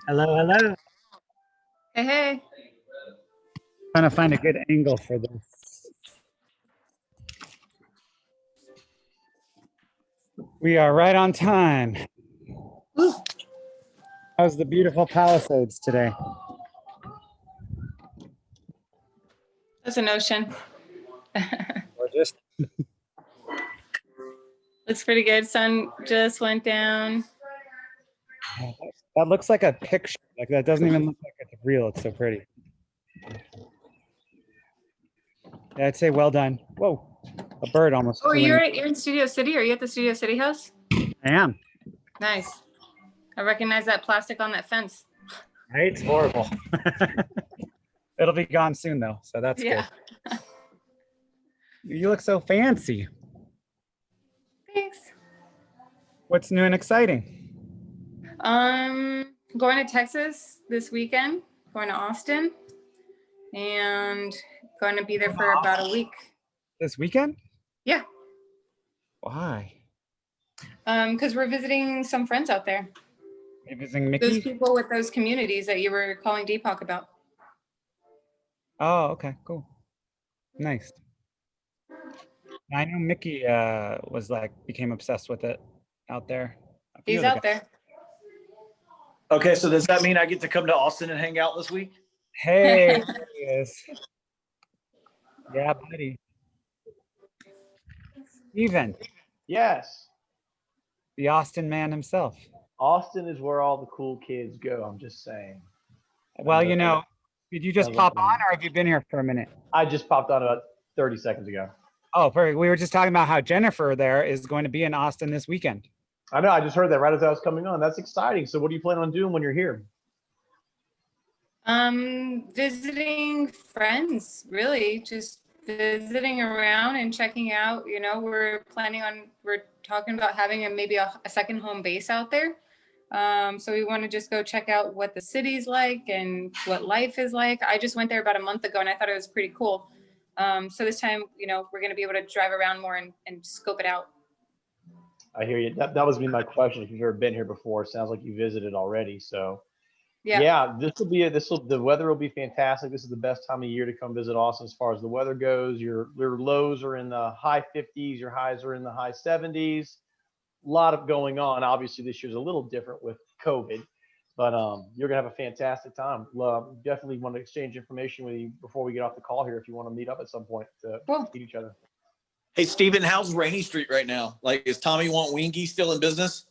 Hello, hello. Hey, hey. Trying to find a good angle for this. We are right on time. Ooh. How's the beautiful Palisades today? That's an ocean. Gorgeous. Looks pretty good. Sun just went down. That looks like a picture. Like that doesn't even look like it's real. It's so pretty. Yeah, I'd say well done. Whoa, a bird almost. Oh, you're in Studio City? Are you at the Studio City house? I am. Nice. I recognize that plastic on that fence. Right? It's horrible. It'll be gone soon though, so that's good. You look so fancy. Thanks. What's new and exciting? Going to Texas this weekend, going to Austin, and going to be there for about a week. This weekend? Yeah. Why? Because we're visiting some friends out there. You're visiting Mickey? Those people with those communities that you were calling Deepak about. Oh, okay, cool. Nice. I know Mickey became obsessed with it out there. He's out there. Okay, so does that mean I get to come to Austin and hang out this week? Hey, there he is. Yeah, buddy. Steven. Yes. The Austin man himself. Austin is where all the cool kids go, I'm just saying. Well, you know, did you just pop on or have you been here for a minute? I just popped on about 30 seconds ago. Oh, perfect. We were just talking about how Jennifer there is going to be in Austin this weekend. I know, I just heard that right as I was coming on. That's exciting. So what do you plan on doing when you're here? Visiting friends, really, just visiting around and checking out. You know, we're talking about having maybe a second home base out there. So we want to just go check out what the city's like and what life is like. I just went there about a month ago and I thought it was pretty cool. So this time, you know, we're going to be able to drive around more and scope it out. I hear you. That was my question. If you've ever been here before, it sounds like you visited already. So yeah, the weather will be fantastic. This is the best time of year to come visit Austin as far as the weather goes. Your lows are in the high 50s, your highs are in the high 70s. A lot of going on. Obviously, this year's a little different with COVID, but you're gonna have a fantastic time. Definitely want to exchange information with you before we get off the call here if you want to meet up at some point to meet each other. Hey, Steven, how's Rainy Street right now? Like, is Tommy Want Wingy still in business?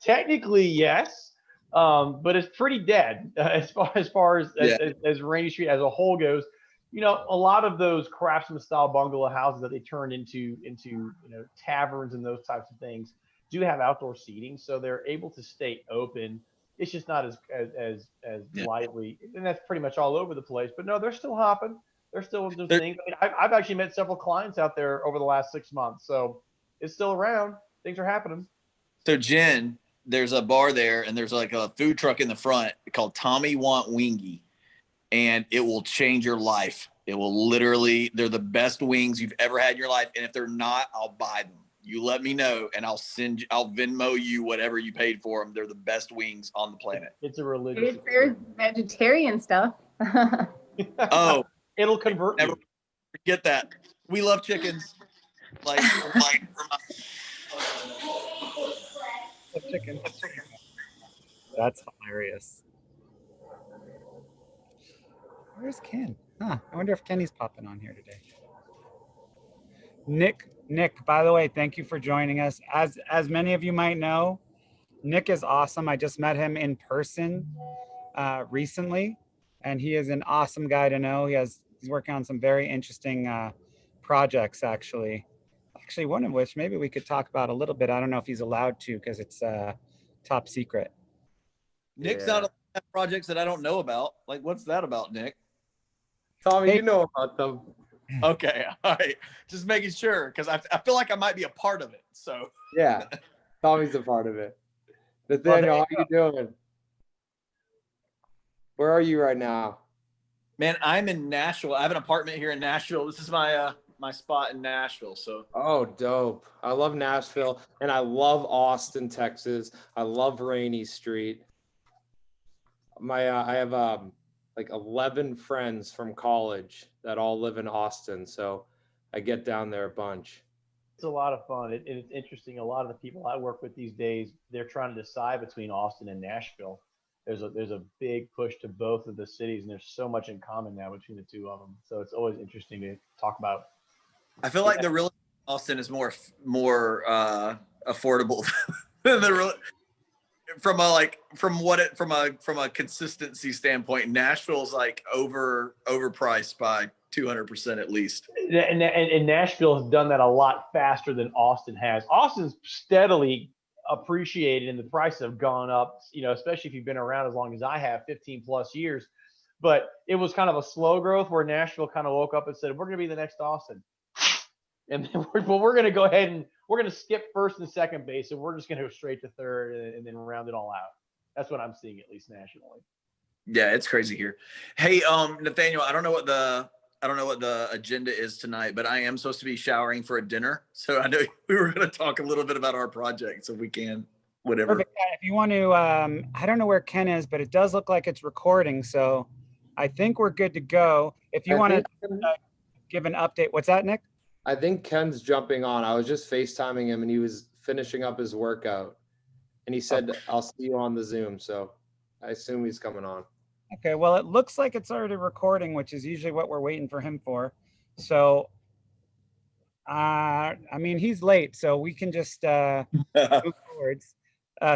Technically, yes, but it's pretty dead as far as Rainy Street as a whole goes. You know, a lot of those craftsman style bungalow houses that they turned into taverns and those types of things do have outdoor seating, so they're able to stay open. It's just not as lively, and that's pretty much all over the place. But no, they're still hopping. They're still doing things. I mean, I've actually met several clients out there over the last 6 months, so it's still around. Things are happening. So Jen, there's a bar there, and there's like a food truck in the front called Tommy Want Wingy, and it will change your life. It will literally, they're the best wings you've ever had in your life, and if they're not, I'll buy them. You let me know, and I'll Venmo you whatever you paid for them. They're the best wings on the planet. It's a religious. There's vegetarian stuff. Oh, it'll convert. Never forget that. We love chickens. Like chicken. That's hilarious. Where's Ken? Huh. I wonder if Kenny's popping on here today. Nick, by the way, thank you for joining us. As many of you might know, Nick is awesome. I just met him in person recently, and he is an awesome guy to know. He's working on some very interesting projects, actually, one of which maybe we could talk about a little bit. I don't know if he's allowed to because it's top secret. Nick's not on projects that I don't know about. Like, what's that about, Nick? Tommy, you know about them. Okay, all right. Just making sure, because I feel like I might be a part of it. So yeah, Tommy's a part of it. Nathaniel, how you doing? Where are you right now? Man, I'm in Nashville. I have an apartment here in Nashville. This is my my spot in Nashville. So Oh, dope. I love Nashville and I love Austin, Texas. I love Rainy Street. I have like 11 friends from college that all live in Austin, so I get down there a bunch. It's a lot of fun. It's interesting. A lot of the people I work with these days, they're trying to decide between Austin and Nashville. There's a big push to both of the cities, and there's so much in common now between the two of them. So it's always interesting to talk about. I feel like the real Austin is more affordable than the real from a consistency standpoint. Nashville's like overpriced by 200% at least. And Nashville has done that a lot faster than Austin has. Austin's steadily appreciated and the prices have gone up, especially if you've been around as long as I have, 15 plus years. But it was kind of a slow growth where Nashville kind of woke up and said, we're going to be the next Austin. And then we're going to go ahead and we're going to skip first and second base, and we're just going to go straight to third and then round it all out. That's what I'm seeing, at least nationally. Yeah, it's crazy here. Hey, Nathaniel, I don't know what the agenda is tonight, but I am supposed to be showering for a dinner. So I know we were going to talk a little bit about our projects if we can, whatever. Perfect. If you want to, I don't know where Ken is, but it does look like it's recording. So I think we're good to go. If you want to give an update, what's that, Nick? I think Ken's jumping on. I was just FaceTiming him and he was finishing up his workout. And he said, I'll see you on the Zoom. So I assume he's coming on. Okay, well, it looks like it's already recording, which is usually what we're waiting for him for. So, I mean, he's late, so we can just move forwards.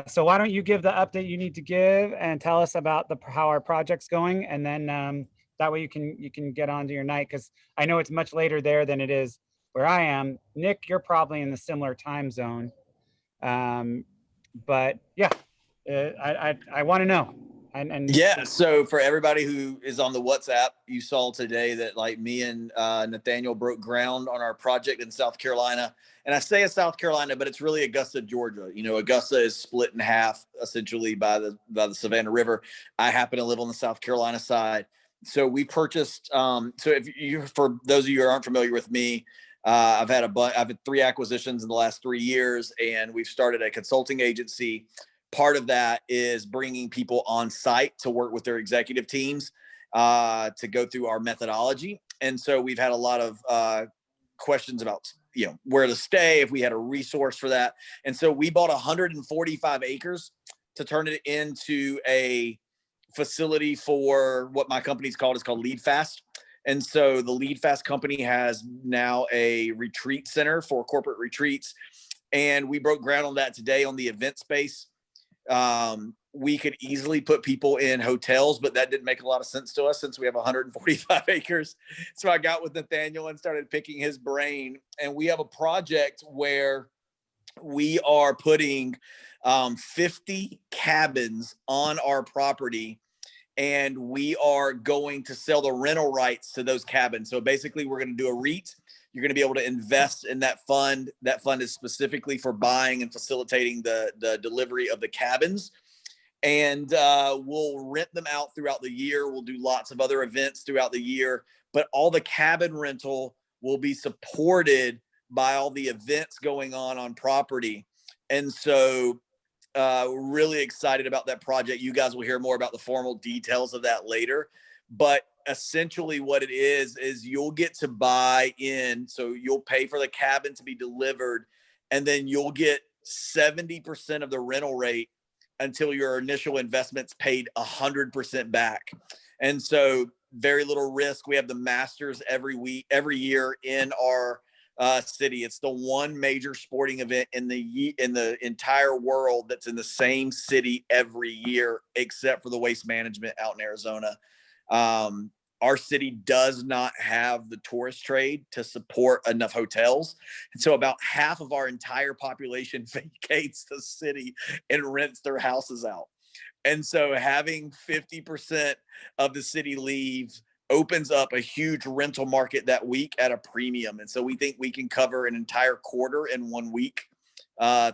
So why don't you give the update you need to give and tell us about how our project's going, and then that way you can get on to your night, because I know it's much later there than it is where I am. Nick, you're probably in the similar time zone, but yeah, I want to know. And yeah, so for everybody who is on the WhatsApp, you saw today that like me and Nathaniel broke ground on our project in South Carolina. And I say it's South Carolina, but it's really Augusta, Georgia. Augusta is split in half essentially by the Savannah River. I happen to live on the South Carolina side. So we purchased, for those of you who aren't familiar with me, I've had 3 acquisitions in the last 3 years, and we've started a consulting agency. Part of that is bringing people on site to work with their executive teams to go through our methodology. And so we've had a lot of questions about, where to stay, if we had a resource for that. And so we bought 145 acres to turn it into a facility for what my company's called. It's called Lead Fast. And so the Lead Fast company has now a retreat center for corporate retreats. And we broke ground on that today on the event space. We could easily put people in hotels, but that didn't make a lot of sense to us since we have 145 acres. So I got with Nathaniel and started picking his brain. And we have a project where we are putting 50 cabins on our property, and we are going to sell the rental rights to those cabins. So basically we're going to do a REIT. You're going to be able to invest in that fund. That fund is specifically for buying and facilitating the delivery of the cabins. And we'll rent them out throughout the year. We'll do lots of other events throughout the year, but all the cabin rental will be supported by all the events going on property. And so we're really excited about that project. You guys will hear more about the formal details of that later. But essentially what it is you'll get to buy in. So you'll pay for the cabin to be delivered, and then you'll get 70% of the rental rate until your initial investment's paid 100% back. And so very little risk. We have the Masters every year in our city. It's the one major sporting event in the entire world that's in the same city every year, except for the Waste Management out in Arizona. Our city does not have the tourist trade to support enough hotels. And so about half of our entire population vacates the city and rents their houses out. And so having 50% of the city leave opens up a huge rental market that week at a premium. And so we think we can cover an entire quarter in 1 week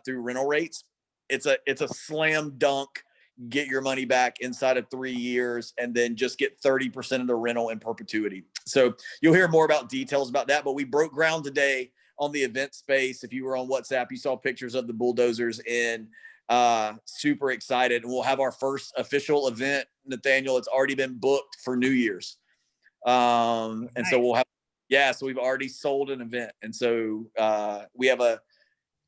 through rental rates. It's a slam dunk, get your money back inside of 3 years, and then just get 30% of the rental in perpetuity. So you'll hear more about details about that, but we broke ground today on the event space. If you were on WhatsApp, you saw pictures of the bulldozers in. Super excited. And we'll have our first official event, Nathaniel. It's already been booked for New Year's. And Nice. so we'll have, so we've already sold an event. And so we have a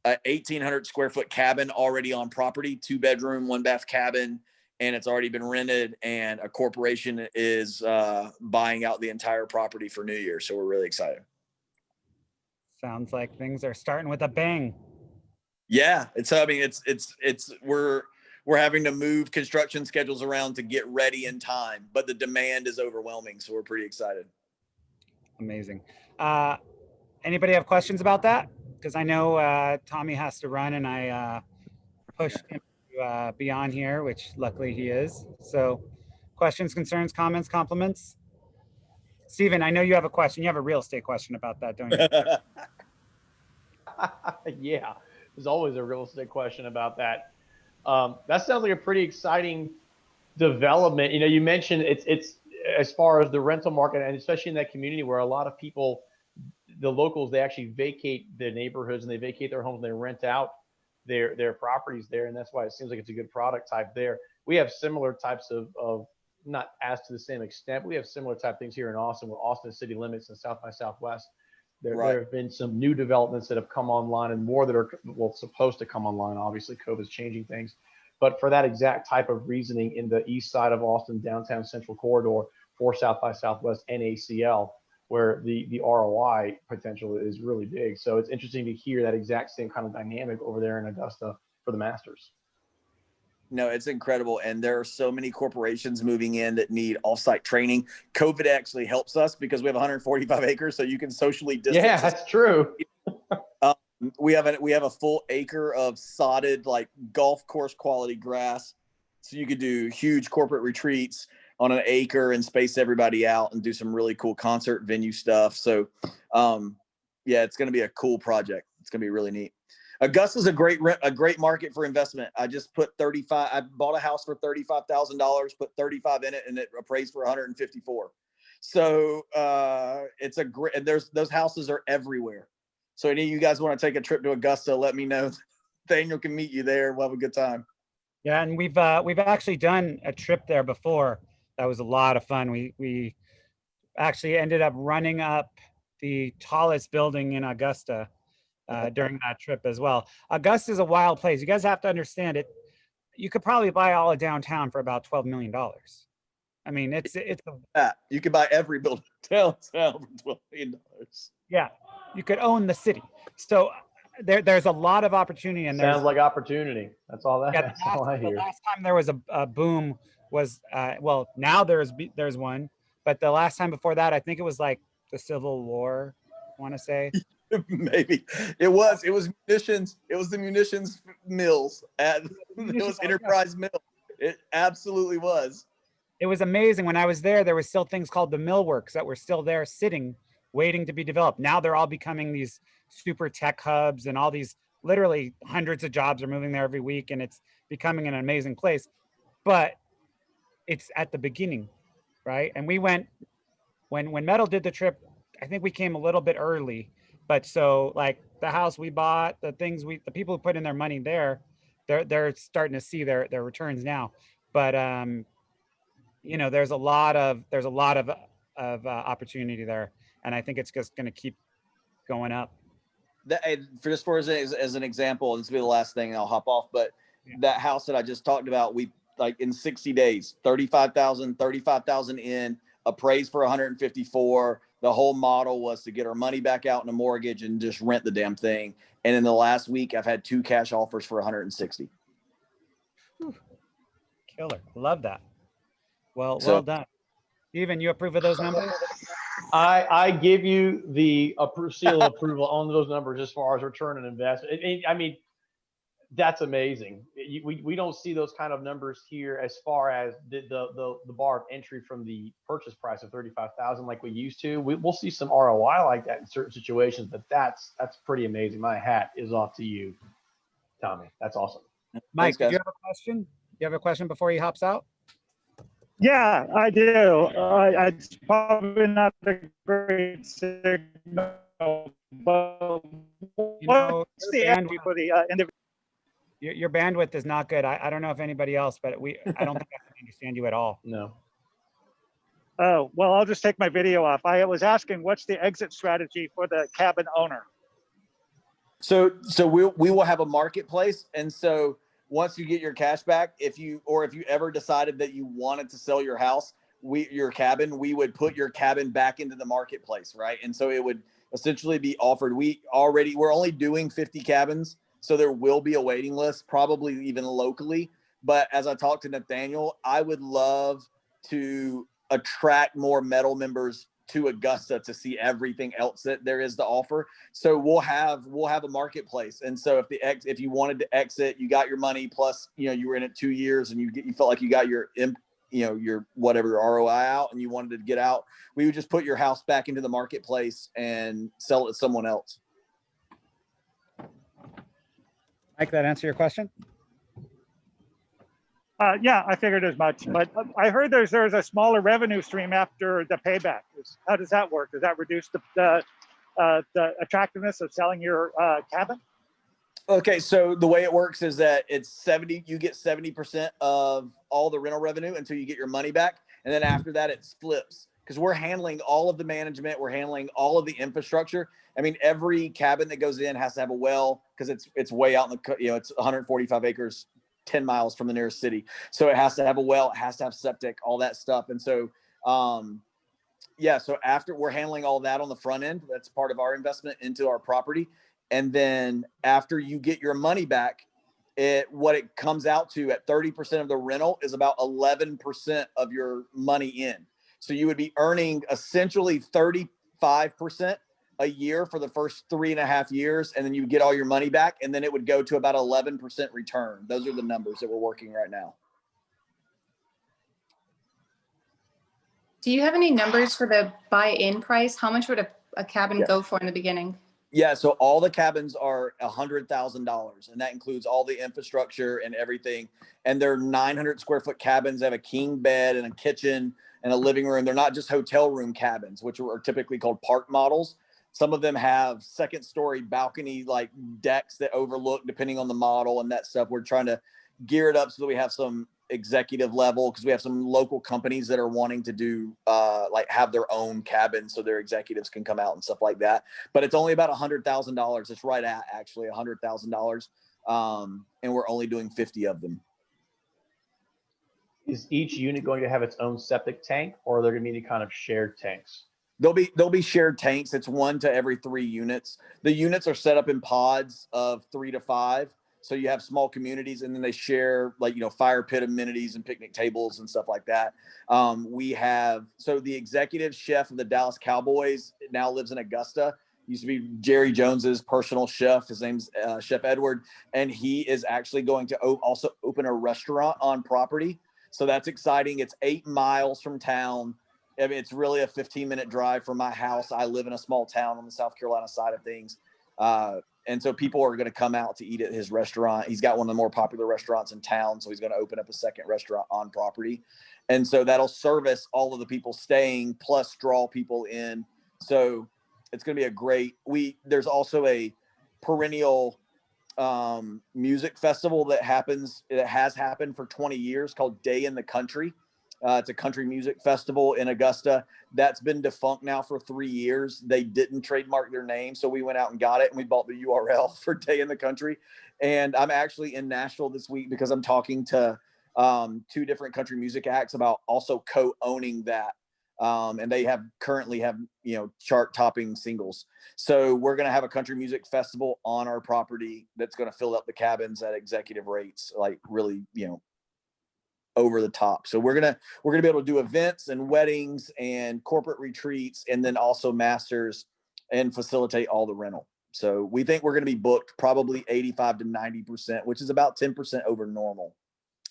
1,800 square foot cabin already on property, 2-bedroom, 1-bath cabin, and it's already been rented, and a corporation is buying out the entire property for New Year. So we're really excited. Sounds like things are starting with a bang. Yeah, we're having to move construction schedules around to get ready in time, but the demand is overwhelming, so we're pretty excited. Amazing. Anybody have questions about that? Because I know Tommy has to run, and I pushed him to be on here, which luckily he is. So questions, concerns, comments, compliments? Steven, I know you have a question. You have a real estate question about that, don't you? Yeah, there's always a real estate question about that. That sounds like a pretty exciting development. You know, you mentioned it's as far as the rental market, and especially in that community where a lot of people, the locals, they actually vacate the neighborhoods and they vacate their homes and they rent out their properties there, and that's why it seems like it's a good product type there. We have similar types of not as to the same extent, but we have similar type things here in Austin with Austin City Limits and South by Southwest. There have been some new developments that have come online, and more that are supposed to come online. Obviously, COVID's changing things, but for that exact type of reasoning in the east side of Austin, downtown central corridor for South by Southwest and ACL, where the ROI potential is really big. So it's interesting to hear that exact same kind of dynamic over there in Augusta for the Masters. No, it's incredible. And there are so many corporations moving in that need offsite training. COVID actually helps us because we have 145 acres, so you can socially distance. Yeah, that's true. We have a full acre of sodded, like, golf course quality grass. So you could do huge corporate retreats on an acre and space everybody out and do some really cool concert venue stuff. So yeah, it's going to be a cool project. It's going to be really neat. Augusta's a great market for investment. I just put I bought a house for $35,000, put 35 in it, and it appraised for 154. So it's a great, and those houses are everywhere. So any of you guys want to take a trip to Augusta, let me know. Daniel can meet you there. We'll have a good time. Yeah, and we've actually done a trip there before. That was a lot of fun. We actually ended up running up the tallest building in Augusta during that trip as well. Augusta is a wild place. You guys have to understand it. You could probably buy all of downtown for about $12 million. I mean, it's you could buy every building downtown for $12 million. Yeah, you could own the city. So there's a lot of opportunity, and sounds like opportunity. That's all that. Yeah, that's all I hear. The last time there was a boom was well, now there's one, but the last time before that, I think it was like the Civil War. I want to say maybe it was munitions. It was the munitions mills it was Enterprise Mill. It absolutely was. It was amazing. When I was there, there was still things called the millworks that were still there sitting, waiting to be developed. Now they're all becoming these super tech hubs, and all these, literally hundreds of jobs are moving there every week, and it's becoming an amazing place. But it's at the beginning, right? And we went when Metal did the trip. I think we came a little bit early, but so like the house we bought, the people who put in their money there, they're starting to see their returns now. But there's a lot of opportunity there, and I think it's just going to keep going up. As an example, and this will be the last thing, and I'll hop off. But that house that I just talked about, we in 60 days, 35,000 in, appraised for 154. The whole model was to get our money back out in a mortgage and just rent the damn thing. And in the last week, I've had 2 cash offers for 160. Killer, love that. Well done. Steven, you approve of those numbers? I give you the seal of approval on those numbers as far as return on investment. I mean, that's amazing. We don't see those kind of numbers here as far as the bar of entry from the purchase price of $35,000 like we used to. We'll see some ROI like that in certain situations, but that's pretty amazing. My hat is off to you, Tommy. That's awesome. Mike, Thanks, did you have a question? You have a question before he hops out? Yeah, I do. It's probably not a great signal, but Your what's the bandwidth, energy for the individual? your bandwidth is not good. I don't know if anybody else, but I don't think I can understand you at all. No. Oh, well, I'll just take my video off. I was asking, what's the exit strategy for the cabin owner? So we will have a marketplace, and so once you get your cash back, if you ever decided that you wanted to sell your house, your cabin, we would put your cabin back into the marketplace, right? And so it would essentially be offered. We're only doing 50 cabins, so there will be a waiting list, probably even locally. But as I talked to Nathaniel, I would love to attract more metal members to Augusta to see everything else that there is to offer. So we'll have a marketplace. And so if you wanted to exit, you got your money plus, you were in it 2 years and you felt like you got your whatever ROI out and you wanted to get out, we would just put your house back into the marketplace and sell it to someone else. Mike, that answer your question? Yeah, I figured as much, but I heard there's a smaller revenue stream after the payback. How does that work? Does that reduce the attractiveness of selling your cabin? Okay, so the way it works is that you get 70% of all the rental revenue until you get your money back. And then after that, it flips because we're handling all of the management. We're handling all of the infrastructure. I mean, every cabin that goes in has to have a well because it's way out in it's 145 acres, 10 miles from the nearest city. So it has to have a well, it has to have septic, all that stuff. And so, so after we're handling all that on the front end, that's part of our investment into our property. And then after you get your money back, what it comes out to at 30% of the rental is about 11% of your money in. So you would be earning essentially 35% a year for the first 3.5 years, and then you would get all your money back, and then it would go to about 11% return. Those are the numbers that we're working right now. Do you have any numbers for the buy-in price? How much would a cabin go for in the beginning? Yeah, so all the cabins are $100,000, and that includes all the infrastructure and everything. And they're 900 square foot cabins. They have a king bed and a kitchen and a living room. They're not just hotel room cabins, which are typically called park models. Some of them have second story balcony like decks that overlook depending on the model and that stuff. We're trying to gear it up so that we have some executive level because we have some local companies that are wanting to do have their own cabin so their executives can come out and stuff like that. But it's only about $100,000. It's right at actually $100,000. And we're only doing 50 of them. Is each unit going to have its own septic tank, or are there going to be any kind of shared tanks? There'll be shared tanks. It's 1 to every 3 units. The units are set up in pods of 3 to 5. So you have small communities, and then they share fire pit amenities and picnic tables and stuff like that. The executive chef of the Dallas Cowboys now lives in Augusta. Used to be Jerry Jones's personal chef. His name's Chef Edward, and he is actually going to also open a restaurant on property. So that's exciting. It's 8 miles from town. I mean, it's really a 15-minute drive from my house. I live in a small town on the South Carolina side of things. And so people are going to come out to eat at his restaurant. He's got one of the more popular restaurants in town. So he's going to open up a second restaurant on property. And so that'll service all of the people staying plus draw people in. So it's going to be a great, there's also a perennial music festival that has happened for 20 years called Day in the Country. It's a country music festival in Augusta that's been defunct now for 3 years. They didn't trademark their name, so we went out and got it, and we bought the URL for Day in the Country. And I'm actually in Nashville this week because I'm talking to 2 different country music acts about also co-owning that. And they currently have chart-topping singles. So we're going to have a country music festival on our property that's going to fill up the cabins at executive rates, like really, over the top. So we're gonna be able to do events and weddings and corporate retreats, and then also masters and facilitate all the rental. So we think we're going to be booked probably 85 to 90%, which is about 10% over normal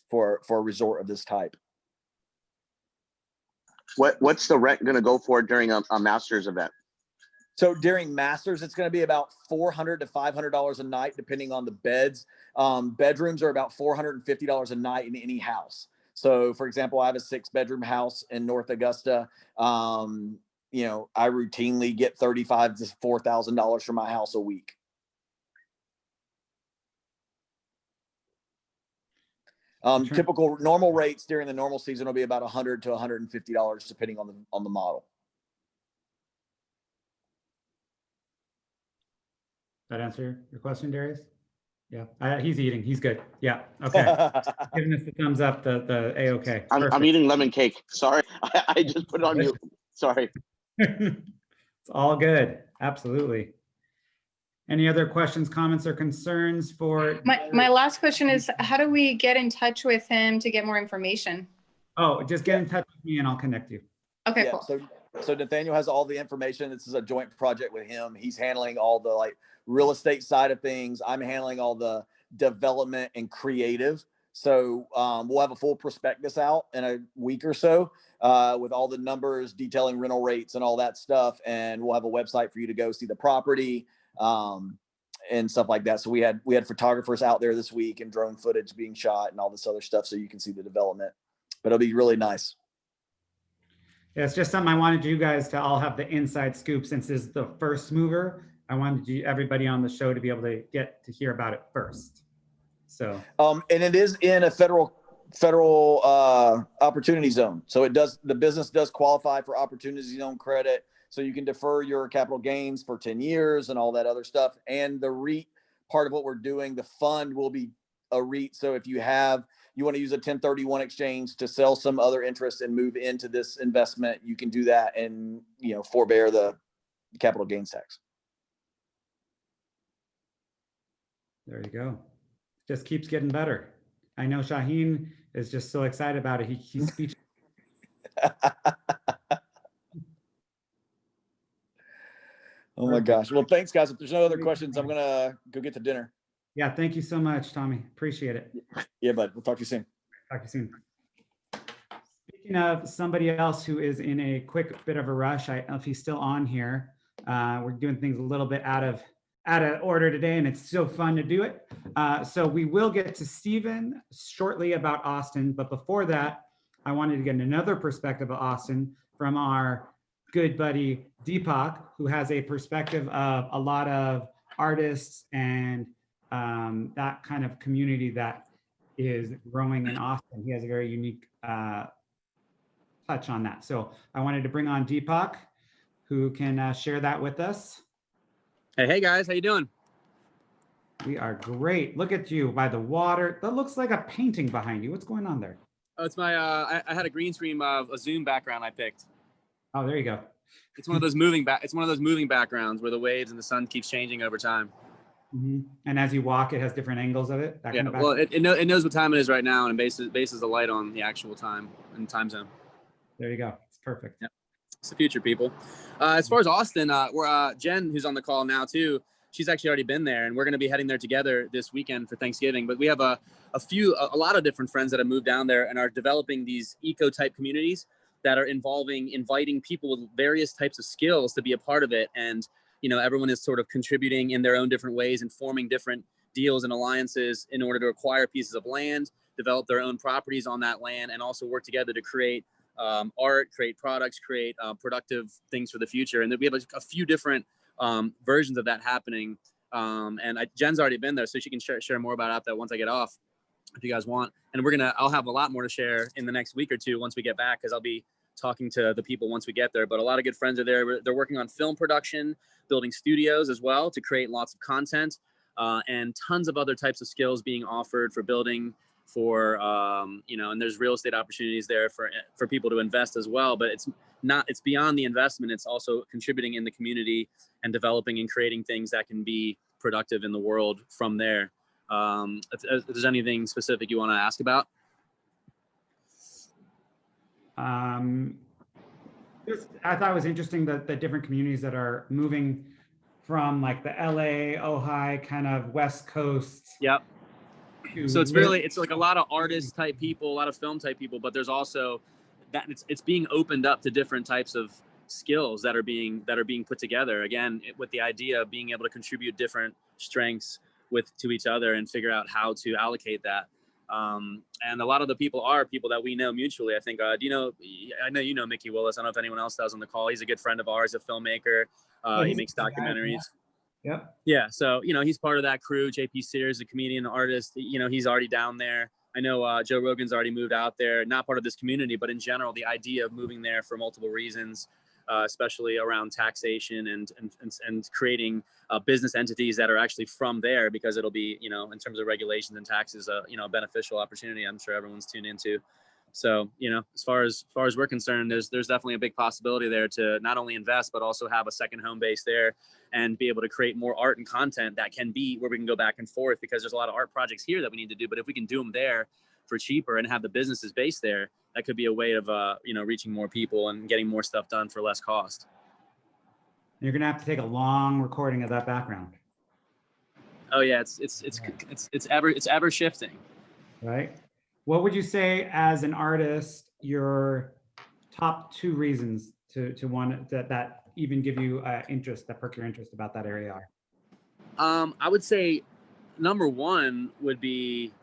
for a resort of this type. What's the rent going to go for during a master's event? So during masters, it's going to be about $400 to $500 a night, depending on the beds. Bedrooms are about $450 a night in any house. So, for example, I have a 6-bedroom house in North Augusta. You know, I routinely get $35,000 to $4,000 for my house a week. Typical normal rates during the normal season will be about $100 to $150, depending on the model. That answer your question, Darius? Yeah, he's eating. He's good. Yeah. Okay. Giving us the thumbs up. The A-OK. I'm eating lemon cake. Sorry, I just put it on mute. Sorry. It's all good. Absolutely. Any other questions, comments, or concerns for? My last question is, how do we get in touch with him to get more information? Oh, just get in touch with me and I'll connect you. Okay, Yeah, cool. So Nathaniel has all the information. This is a joint project with him. He's handling all the like real estate side of things. I'm handling all the development and creative. So we'll have a full prospectus out in a week or so with all the numbers detailing rental rates and all that stuff. And we'll have a website for you to go see the property and stuff like that. So we had photographers out there this week and drone footage being shot and all this other stuff so you can see the development. But it'll be really nice. Yeah, it's just something I wanted you guys to all have the inside scoop since this is the first mover. I wanted everybody on the show to be able to get to hear about it first. So and it is in a federal opportunity zone. So the business does qualify for opportunity zone credit. So you can defer your capital gains for 10 years and all that other stuff. And the REIT part of what we're doing, the fund will be a REIT. So if you want to use a 1031 exchange to sell some other interest and move into this investment, you can do that and, you know, forbear the capital gains tax. there you go. Just keeps getting better. I know Shaheen is just so excited about it. He's speechless. Oh my gosh. Well, thanks guys. If there's no other questions, I'm going to go get to dinner. Yeah. Thank you so much, Tommy. Appreciate it. Yeah, bud. We'll talk to you soon. Talk to you soon. Speaking of somebody else who is in a quick bit of a rush, I don't know if he's still on here. We're doing things a little bit out of order today, and it's so fun to do it. So we will get to Stephen shortly about Austin, but before that, I wanted to get another perspective of Austin from our good buddy Deepak, who has a perspective of a lot of artists and that kind of community that is growing in Austin. He has a very unique touch on that. So I wanted to bring on Deepak, who can share that with us. Hey guys, how you doing? We are great. Look at you by the water. That looks like a painting behind you. What's going on there? Oh, it's my I had a green screen of a Zoom background I picked. Oh, there you go. It's one of those moving backgrounds where the waves and the sun keeps changing over time. Mm-hmm. And as you walk, it has different angles of it. Yeah, well, it knows what time it is right now and bases the light on the actual time and time zone. There you go. It's perfect. Yeah. It's the future, people. As far as Austin, we're Jen, who's on the call now too. She's actually already been there, and we're going to be heading there together this weekend for Thanksgiving. But we have a lot of different friends that have moved down there and are developing these eco-type communities that are inviting people with various types of skills to be a part of it. And you know, everyone is sort of contributing in their own different ways and forming different deals and alliances in order to acquire pieces of land, develop their own properties on that land, and also work together to create art, create products, create productive things for the future. And then we have a few different versions of that happening. And Jen's already been there, so she can share more about that once I get off, if you guys want. And I'll have a lot more to share in the next week or two once we get back, because I'll be talking to the people once we get there. But a lot of good friends are there. They're working on film production, building studios as well to create lots of content, and tons of other types of skills being offered for building, for and there's real estate opportunities there for people to invest as well. But it's beyond the investment. It's also contributing in the community and developing and creating things that can be productive in the world from there. If there's anything specific you want to ask about. I thought it was interesting that the different communities that are moving from like the LA, Ojai kind of West Coast. Yep. So it's like a lot of artist type people, a lot of film type people, but there's also that it's being opened up to different types of skills that are being put together, again, with the idea of being able to contribute different strengths to each other and figure out how to allocate that. And a lot of the people are people that we know mutually. I think, I know you know Mickey Willis. I don't know if anyone else does on the call. He's a good friend of ours, a filmmaker. He makes documentaries. Yeah. So, he's part of that crew. JP Sears, a comedian, artist, he's already down there. I know Joe Rogan's already moved out there, not part of this community, but in general, the idea of moving there for multiple reasons, especially around taxation and creating business entities that are actually from there, because it'll be, in terms of regulations and taxes, a beneficial opportunity I'm sure everyone's tuned into. So, as far as we're concerned, there's definitely a big possibility there to not only invest, but also have a second home base there and be able to create more art and content that can be where we can go back and forth, because there's a lot of art projects here that we need to do. But if we can do them there for cheaper and have the businesses based there, that could be a way of, reaching more people and getting more stuff done for less cost. You're going to have to take a long recording of that background. Oh yeah. It's ever shifting. Right. What would you say as an artist, your top 2 reasons to want that even give you interest, that perk your interest about that area are? I would say number 1 would be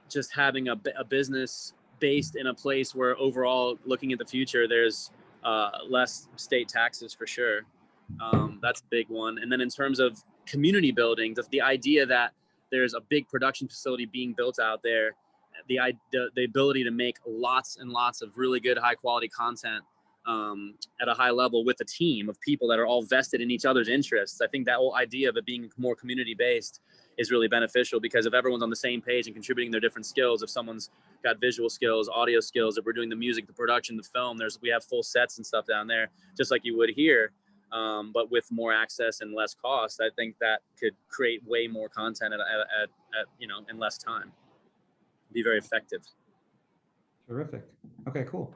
just having a business based in a place where overall, looking at the future, there's less state taxes for sure. That's a big one. And then in terms of community building, the idea that there's a big production facility being built out there, the ability to make lots and lots of really good high quality content at a high level with a team of people that are all vested in each other's interests. I think that whole idea of it being more community based is really beneficial, because if everyone's on the same page and contributing their different skills, if someone's got visual skills, audio skills, if we're doing the music, the production, the film, we have full sets and stuff down there, just like you would here, but with more access and less cost. I think that could create way more content at in less time. Be very effective. Terrific. Okay, cool.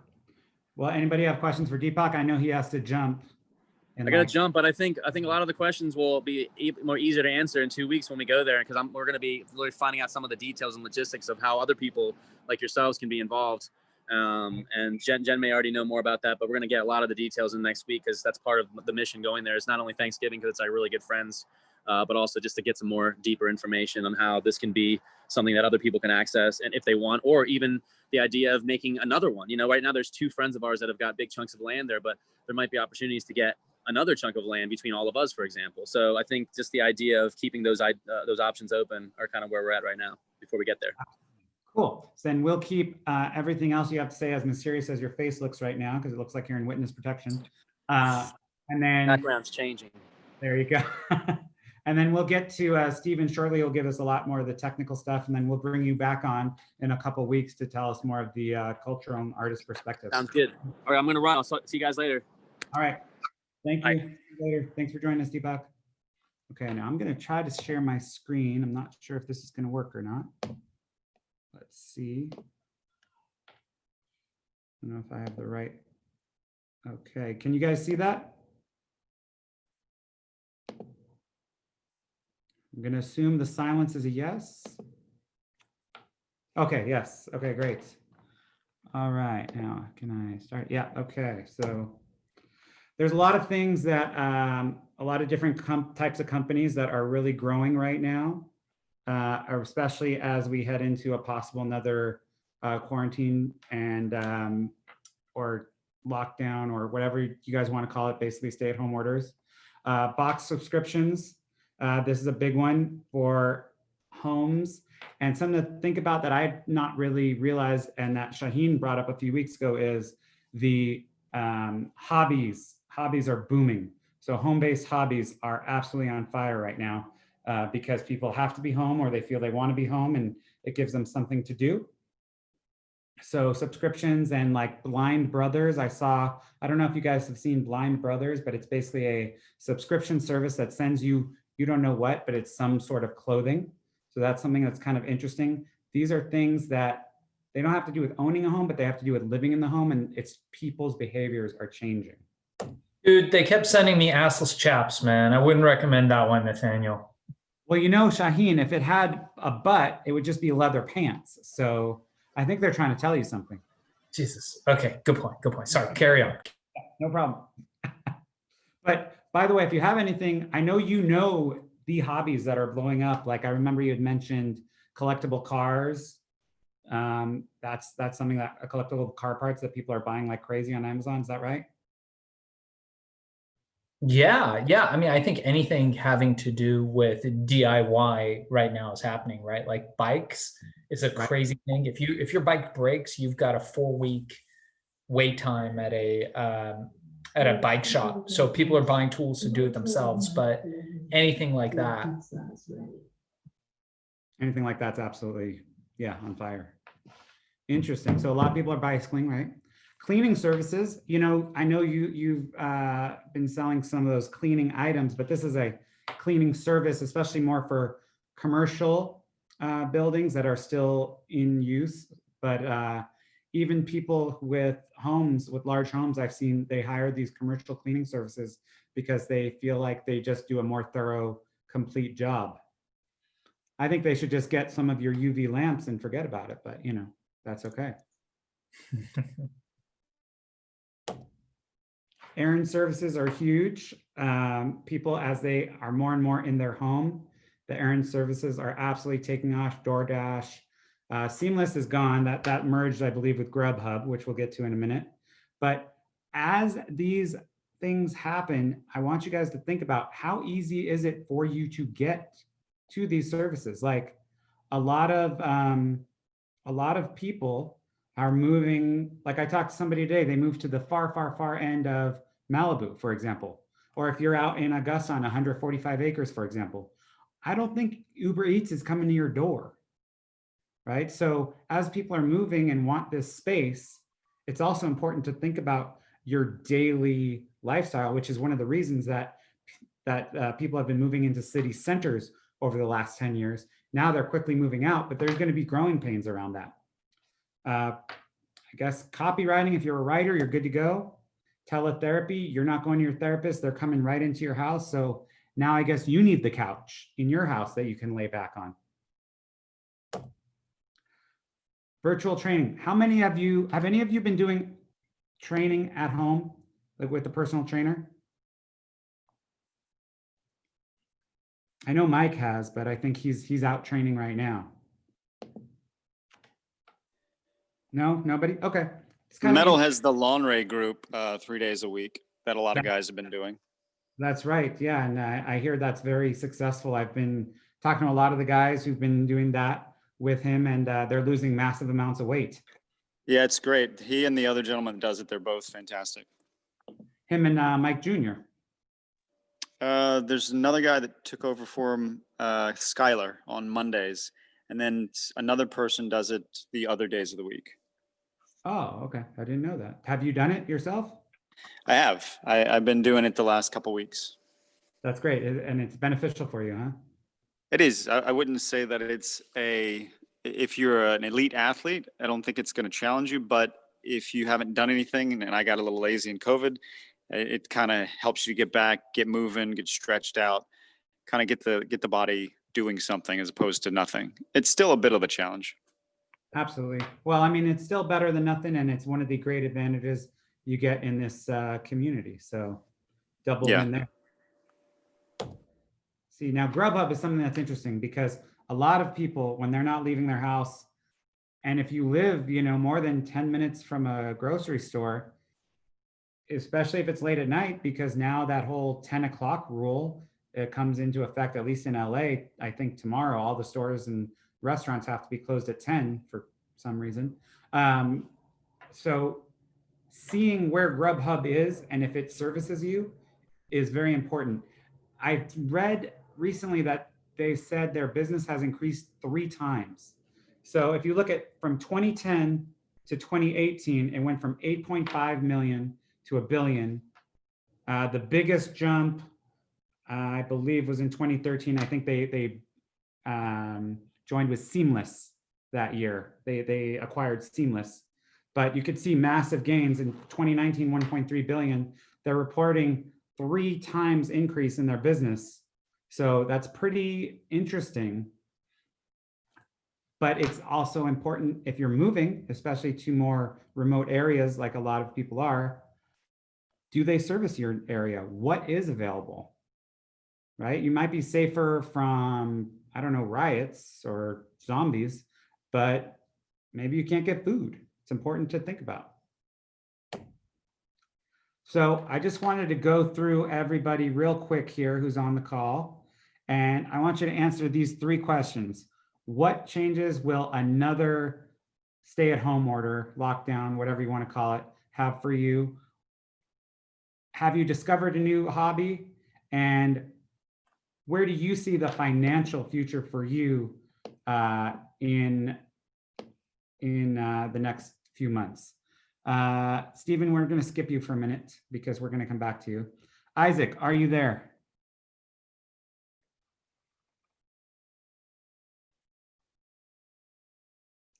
Well, anybody have questions for Deepak? I know he has to jump. I got to jump, but I think a lot of the questions will be more easier to answer in 2 weeks when we go there, because we're going to be really finding out some of the details and logistics of how other people like yourselves can be involved. And Jen may already know more about that, but we're going to get a lot of the details in next week, because that's part of the mission going there. It's not only Thanksgiving because it's our really good friends, but also just to get some more deeper information on how this can be something that other people can access, and if they want, or even the idea of making another one. Right now there's 2 friends of ours that have got big chunks of land there, but there might be opportunities to get another chunk of land between all of us, for example. So I think just the idea of keeping those options open are kind of where we're at right now before we get there. Cool. So then we'll keep everything else you have to say as mysterious as your face looks right now, because it looks like you're in witness protection. And then Background's changing. There you go. And then we'll get to Stephen shortly. He'll give us a lot more of the technical stuff, and then we'll bring you back on in a couple of weeks to tell us more of the cultural and artist perspective. Sounds good. All right, I'm going to run. I'll see you guys later. All right. Thank you. Bye. See you later. Thanks for joining us, Deepak. Okay, now I'm going to try to share my screen. I'm not sure if this is going to work or not. Let's see. I don't know if I have the right. Okay, can you guys see that? I'm going to assume the silence is a yes. Okay, yes. Okay, great. All right, now can I start? Yeah, okay. So there's a lot of things that, a lot of different types of companies that are really growing right now, especially as we head into a possible another quarantine and or lockdown or whatever you guys want to call it, basically stay-at-home orders. Box subscriptions. This is a big one for homes, and something to think about that I not really realized, and that Shaheen brought up a few weeks ago, is the hobbies. Hobbies are booming. So home-based hobbies are absolutely on fire right now because people have to be home, or they feel they want to be home, and it gives them something to do. So subscriptions and like Blind Brothers, I don't know if you guys have seen Blind Brothers, but it's basically a subscription service that sends you don't know what, but it's some sort of clothing. So that's something that's kind of interesting. These are things that they don't have to do with owning a home, but they have to do with living in the home, and it's people's behaviors are changing. Dude, they kept sending me assless chaps, man. I wouldn't recommend that one, Nathaniel. Well, you know, Shaheen, if it had a butt, it would just be leather pants. So I think they're trying to tell you something. Jesus. Okay, good point. Good point. Sorry, carry on. No problem. But by the way, if you have anything, I know you know the hobbies that are blowing up. Like I remember you had mentioned collectible cars. That's something that collectible car parts that people are buying like crazy on Amazon. Is that right? Yeah, yeah. I mean, I think anything having to do with DIY right now is happening, right? Like bikes is a Right. crazy thing. If your bike breaks, you've got a 4-week wait time at a bike shop. So people are buying tools to do it themselves, but anything like that. Anything like that's absolutely, yeah, on fire. Interesting. So a lot of people are bicycling, right? Cleaning services, you know, I know you've been selling some of those cleaning items, but this is a cleaning service, especially more for commercial buildings that are still in use. But even people with homes, with large homes, I've seen they hire these commercial cleaning services because they feel like they just do a more thorough, complete job. I think they should just get some of your UV lamps and forget about it, but you know, that's okay. Errand services are huge. People, as they are more and more in their home, the errand services are absolutely taking off. DoorDash, Seamless is gone. That merged, I believe, with Grubhub, which we'll get to in a minute. But as these things happen, I want you guys to think about how easy is it for you to get to these services. Like a lot of people are moving. Like I talked to somebody today, they moved to the far, far, far end of Malibu, for example. Or if you're out in Augusta on 145 acres, for example, I don't think Uber Eats is coming to your door, right? So as people are moving and want this space, it's also important to think about your daily lifestyle, which is one of the reasons that people have been moving into city centers over the last 10 years. Now they're quickly moving out, but there's going to be growing pains around that. I guess copywriting, if you're a writer, you're good to go. Teletherapy, you're not going to your therapist, they're coming right into your house. So now I guess you need the couch in your house that you can lay back on. Virtual training. Have any of you been doing training at home, like with a personal trainer? I know Mike has, but I think he's out training right now. No, nobody? Okay. Metal has the Lawn Ray group 3 days a week that a lot of guys have been doing. That's right. Yeah. And I hear that's very successful. I've been talking to a lot of the guys who've been doing that with him, and they're losing massive amounts of weight. Yeah, it's great. He and the other gentleman that does it, they're both fantastic. Him and Mike Jr. There's another guy that took over for him, Skylar, on Mondays. And then another person does it the other days of the week. Oh, okay. I didn't know that. Have you done it yourself? I have. I've been doing it the last couple weeks. That's great. And it's beneficial for you, huh? It is. I wouldn't say that if you're an elite athlete, I don't think it's going to challenge you. But if you haven't done anything, and I got a little lazy in COVID, it kind of helps you get back, get moving, get stretched out, kind of get the body doing something as opposed to nothing. It's still a bit of a challenge. Absolutely. Well, I mean, it's still better than nothing, and it's one of the great advantages you get in this community. So double win there. See, now Grubhub is something that's interesting because a lot of people, when they're not leaving their house, and if you live, more than 10 minutes from a grocery store, especially if it's late at night, because now that whole 10 o'clock rule, it comes into effect, at least in LA. I think tomorrow, all the stores and restaurants have to be closed at 10 for some reason. So seeing where Grubhub is and if it services you is very important. I've read recently that they said their business has increased 3 times. So if you look at from 2010 to 2018, it went from 8.5 million to $1 billion. The biggest jump, I believe, was in 2013. I think they joined with Seamless that year. They acquired Seamless, but you could see massive gains in 2019, 1.3 billion. They're reporting 3 times increase in their business. So that's pretty interesting. But it's also important if you're moving, especially to more remote areas like a lot of people are, do they service your area? What is available? Right? You might be safer from, I don't know, riots or zombies, but maybe you can't get food. It's important to think about. So I just wanted to go through everybody real quick here who's on the call. And I want you to answer these 3 questions. What changes will another stay-at-home order, lockdown, whatever you want to call it, have for you? Have you discovered a new hobby? And where do you see the financial future for you in the next few months? Stephen, we're going to skip you for a minute because we're going to come back to you. Isaac, are you there?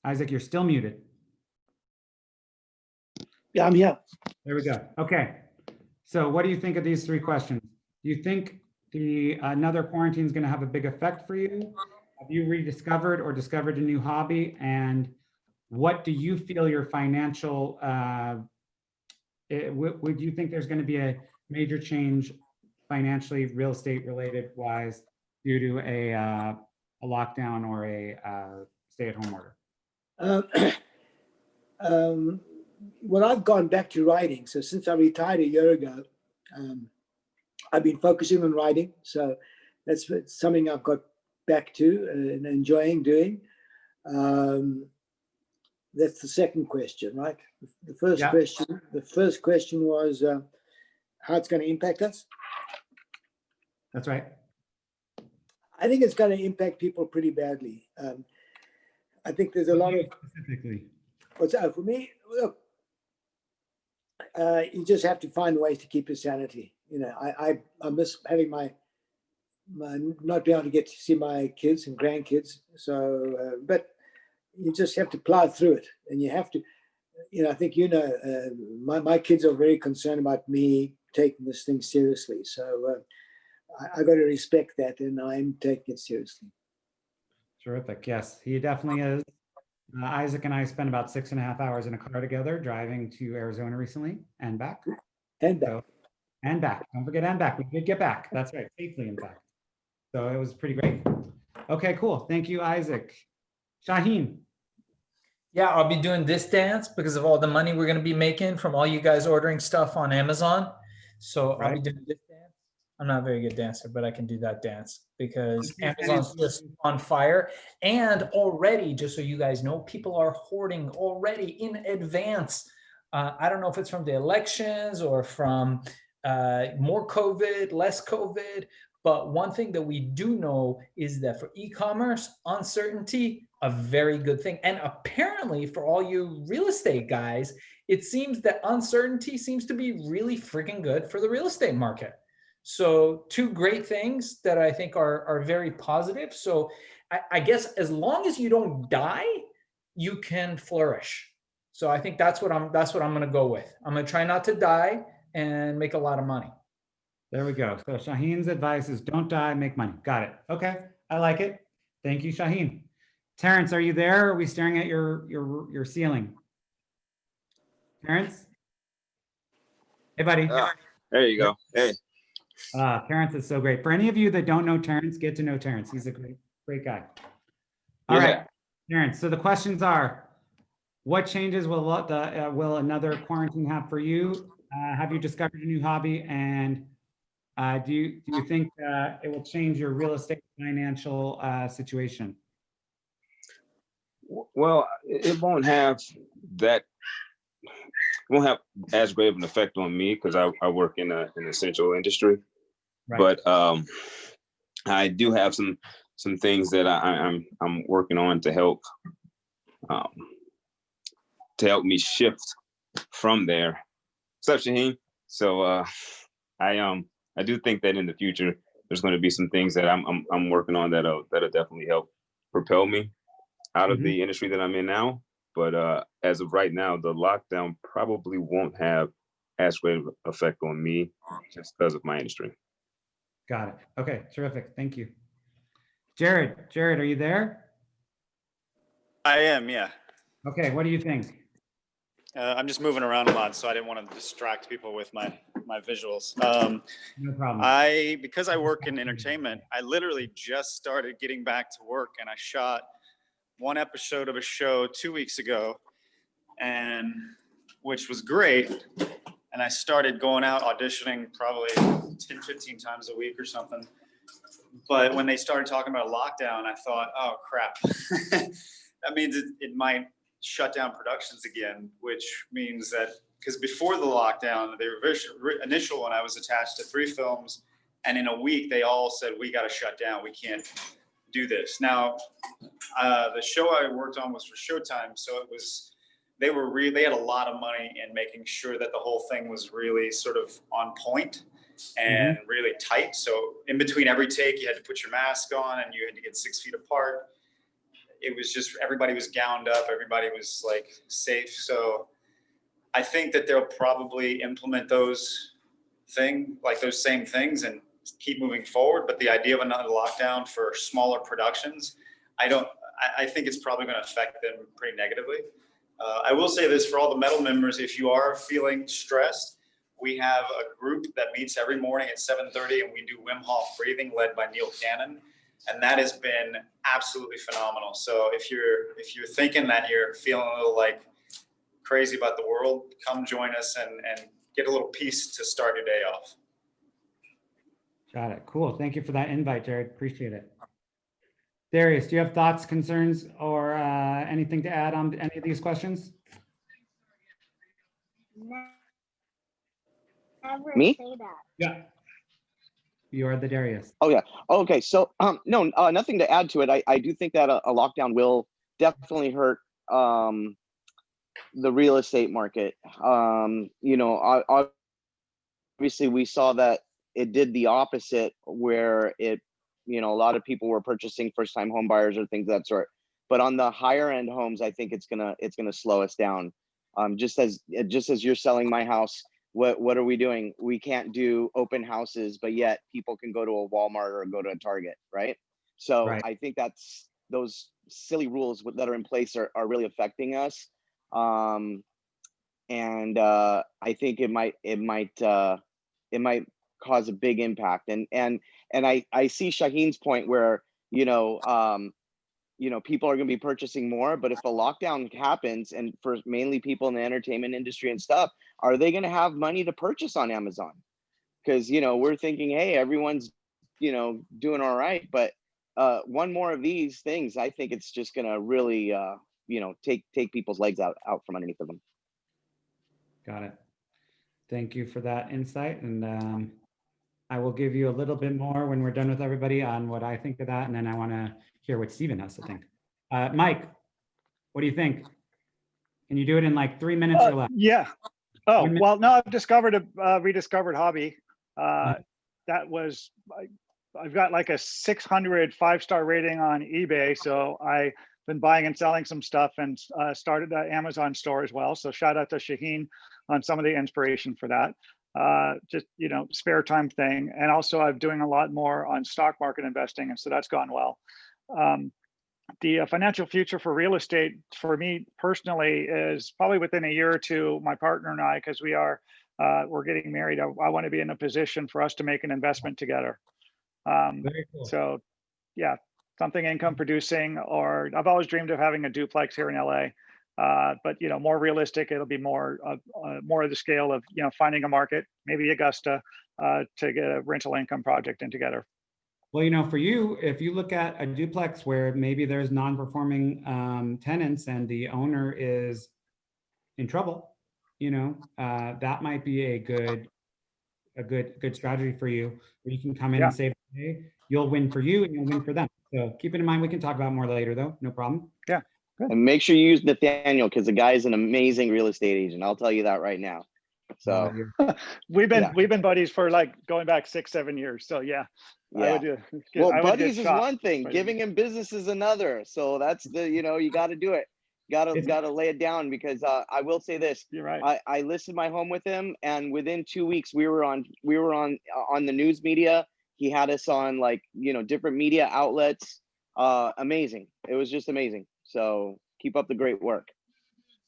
Isaac, you're still muted. Yeah, I'm here. There we go. Okay. So what do you think of these 3 questions? Do you think another quarantine is going to have a big effect for you? Have you rediscovered or discovered a new hobby? And what do you feel your financial, would you think there's going to be a major change financially, real estate related wise, due to a lockdown or a stay-at-home order? Well, I've gone back to writing. So since I retired a year ago, I've been focusing on writing. So that's something I've got back to and enjoying doing. That's the second question, right? The first question was how it's going to impact us. That's right. I think it's going to impact people pretty badly. I think there's a lot of specifically. What's out for me? Look, you just have to find ways to keep your sanity. You know, I miss having my not being able to get to see my kids and grandkids. So, but you just have to plow through it, and you have to. You know, I think my kids are very concerned about me taking this thing seriously. So I got to respect that, and I'm taking it seriously. Terrific. Yes, he definitely is. Isaac and I spent about 6.5 hours in a car together driving to Arizona recently and back. And back. So, and back. Don't forget and back. We did get back. That's right. Safely, in fact. So it was pretty great. Okay, cool. Thank you, Isaac. Shaheen. Yeah, I'll be doing this dance because of all the money we're going to be making from all you guys ordering stuff on Amazon. So I'll be doing this dance. I'm not a very good dancer, but I can do that dance because Amazon's just on fire. And already, just so you guys know, people are hoarding already in advance. I don't know if it's from the elections or from more COVID, less COVID. But one thing that we do know is that for e-commerce, uncertainty, a very good thing. And apparently for all you real estate guys, it seems that uncertainty seems to be really freaking good for the real estate market. So 2 great things that I think are very positive. So I guess as long as you don't die, you can flourish. So I think that's what I'm going to go with. I'm going to try not to die and make a lot of money. There we go. So Shaheen's advice is don't die, make money. Got it. Okay. I like it. Thank you, Shaheen. Terrence, are you there? Or are we staring at your ceiling? Terrence? Hey, buddy. There you go. Hey. Terrence is so great. For any of you that don't know Terrence, get to know Terrence. He's a great guy. All right, Terrence. So the questions are, what changes will another quarantine have for you? Have you discovered a new hobby? And do you think it will change your real estate financial situation? Well, it won't have that. It won't have as great of an effect on me because I work in an essential industry. Right. But I do have some things that I'm working on to help me shift from there. What's up, Shaheen? So I do think that in the future there's going to be some things that I'm working on that'll definitely help propel me out of the industry that I'm in now. But as of right now, the lockdown probably won't have as great of an effect on me just because of my industry. Got it. Okay, terrific. Thank you. Jared, are you there? I am, yeah. Okay, what do you think? I'm just moving around a lot, so I didn't want to distract people with my my visuals. No problem. Because I work in entertainment, I literally just started getting back to work, and I shot one episode of a show 2 weeks ago, and which was great. And I started going out auditioning probably 10, 15 times a week or something. But when they started talking about a lockdown, I thought, oh crap. That means it might shut down productions again, which means that, because before the lockdown, the initial one, I was attached to 3 films, and in a week they all said, we got to shut down. We can't do this. Now, the show I worked on was for Showtime, so it was, they had a lot of money in making sure that the whole thing was really sort of on point and really tight. So in between every take, you had to put your mask on and you had to get 6 feet apart. It was just, everybody was gowned up. Everybody was like safe. So I think that they'll probably implement those same things and keep moving forward. But the idea of another lockdown for smaller productions, I think it's probably going to affect them pretty negatively. I will say this for all the metal members: if you are feeling stressed, we have a group that meets every morning at 7:30, and we do Wim Hof breathing led by Neil Cannon, and that has been absolutely phenomenal. So if you're thinking that you're feeling a little like crazy about the world, come join us and get a little peace to start your day off. Got it. Cool. Thank you for that invite, Jared. Appreciate it. Darius, do you have thoughts, concerns, or anything to add on any of these questions? Never Me? say that. Yeah. You are the Darius. Oh yeah. Okay. So no, nothing to add to it. I do think that a lockdown will definitely hurt the real estate market. Obviously we saw that it did the opposite, where it, a lot of people were purchasing first-time home buyers or things of that sort. But on the higher end homes, I think it's gonna slow us down. Just as you're selling my house, what are we doing? We can't do open houses, but yet people can go to a Walmart or go to a Target, right? So Right. I think that's those silly rules that are in place are really affecting us. And I think it might cause a big impact. And I see Shaheen's point where, people are going to be purchasing more, but if a lockdown happens, and for mainly people in the entertainment industry and stuff, are they going to have money to purchase on Amazon? Because, we're thinking, hey, everyone's, doing all right. But one more of these things, I think it's just going to really, take people's legs out from underneath of them. Got it. Thank you for that insight. And I will give you a little bit more when we're done with everybody on what I think of that. And then I want to hear what Steven has to think. Mike, what do you think? Can you do it in like 3 minutes or less? Yeah. Oh, well, no, I've discovered a rediscovered hobby. That was, I've got like a 600 5-star rating on eBay. So I've been buying and selling some stuff, and started an Amazon store as well. So shout out to Shaheen on some of the inspiration for that. Just, spare time thing. And also I'm doing a lot more on stock market investing. And so that's gone well. The financial future for real estate for me personally is probably within a year or two. My partner and I, because we're getting married, I want to be in a position for us to make an investment together. Very cool. So yeah, something income producing, or I've always dreamed of having a duplex here in LA. But more realistic, it'll be more of the scale of finding a market, maybe Augusta, to get a rental income project in together. Well, for you, if you look at a duplex where maybe there's non-performing tenants and the owner is in trouble, that might be a good strategy for you, where you can come in and save the day. You'll win for you and you'll win for them. So keep it in mind. We can talk about more later, though. No problem. Yeah. Good. And make sure you use Nathaniel, because the guy is an amazing real estate agent. I'll tell you that right now. So we've been buddies for like going back 6-7 years. So yeah. Buddies is one thing. Giving him business is another. So that's you got to do it. Got to lay it down, because I will say this. You're right. I listed my home with him, and within 2 weeks we were on the news media. He had us on different media outlets. Amazing. It was just amazing. So keep up the great work.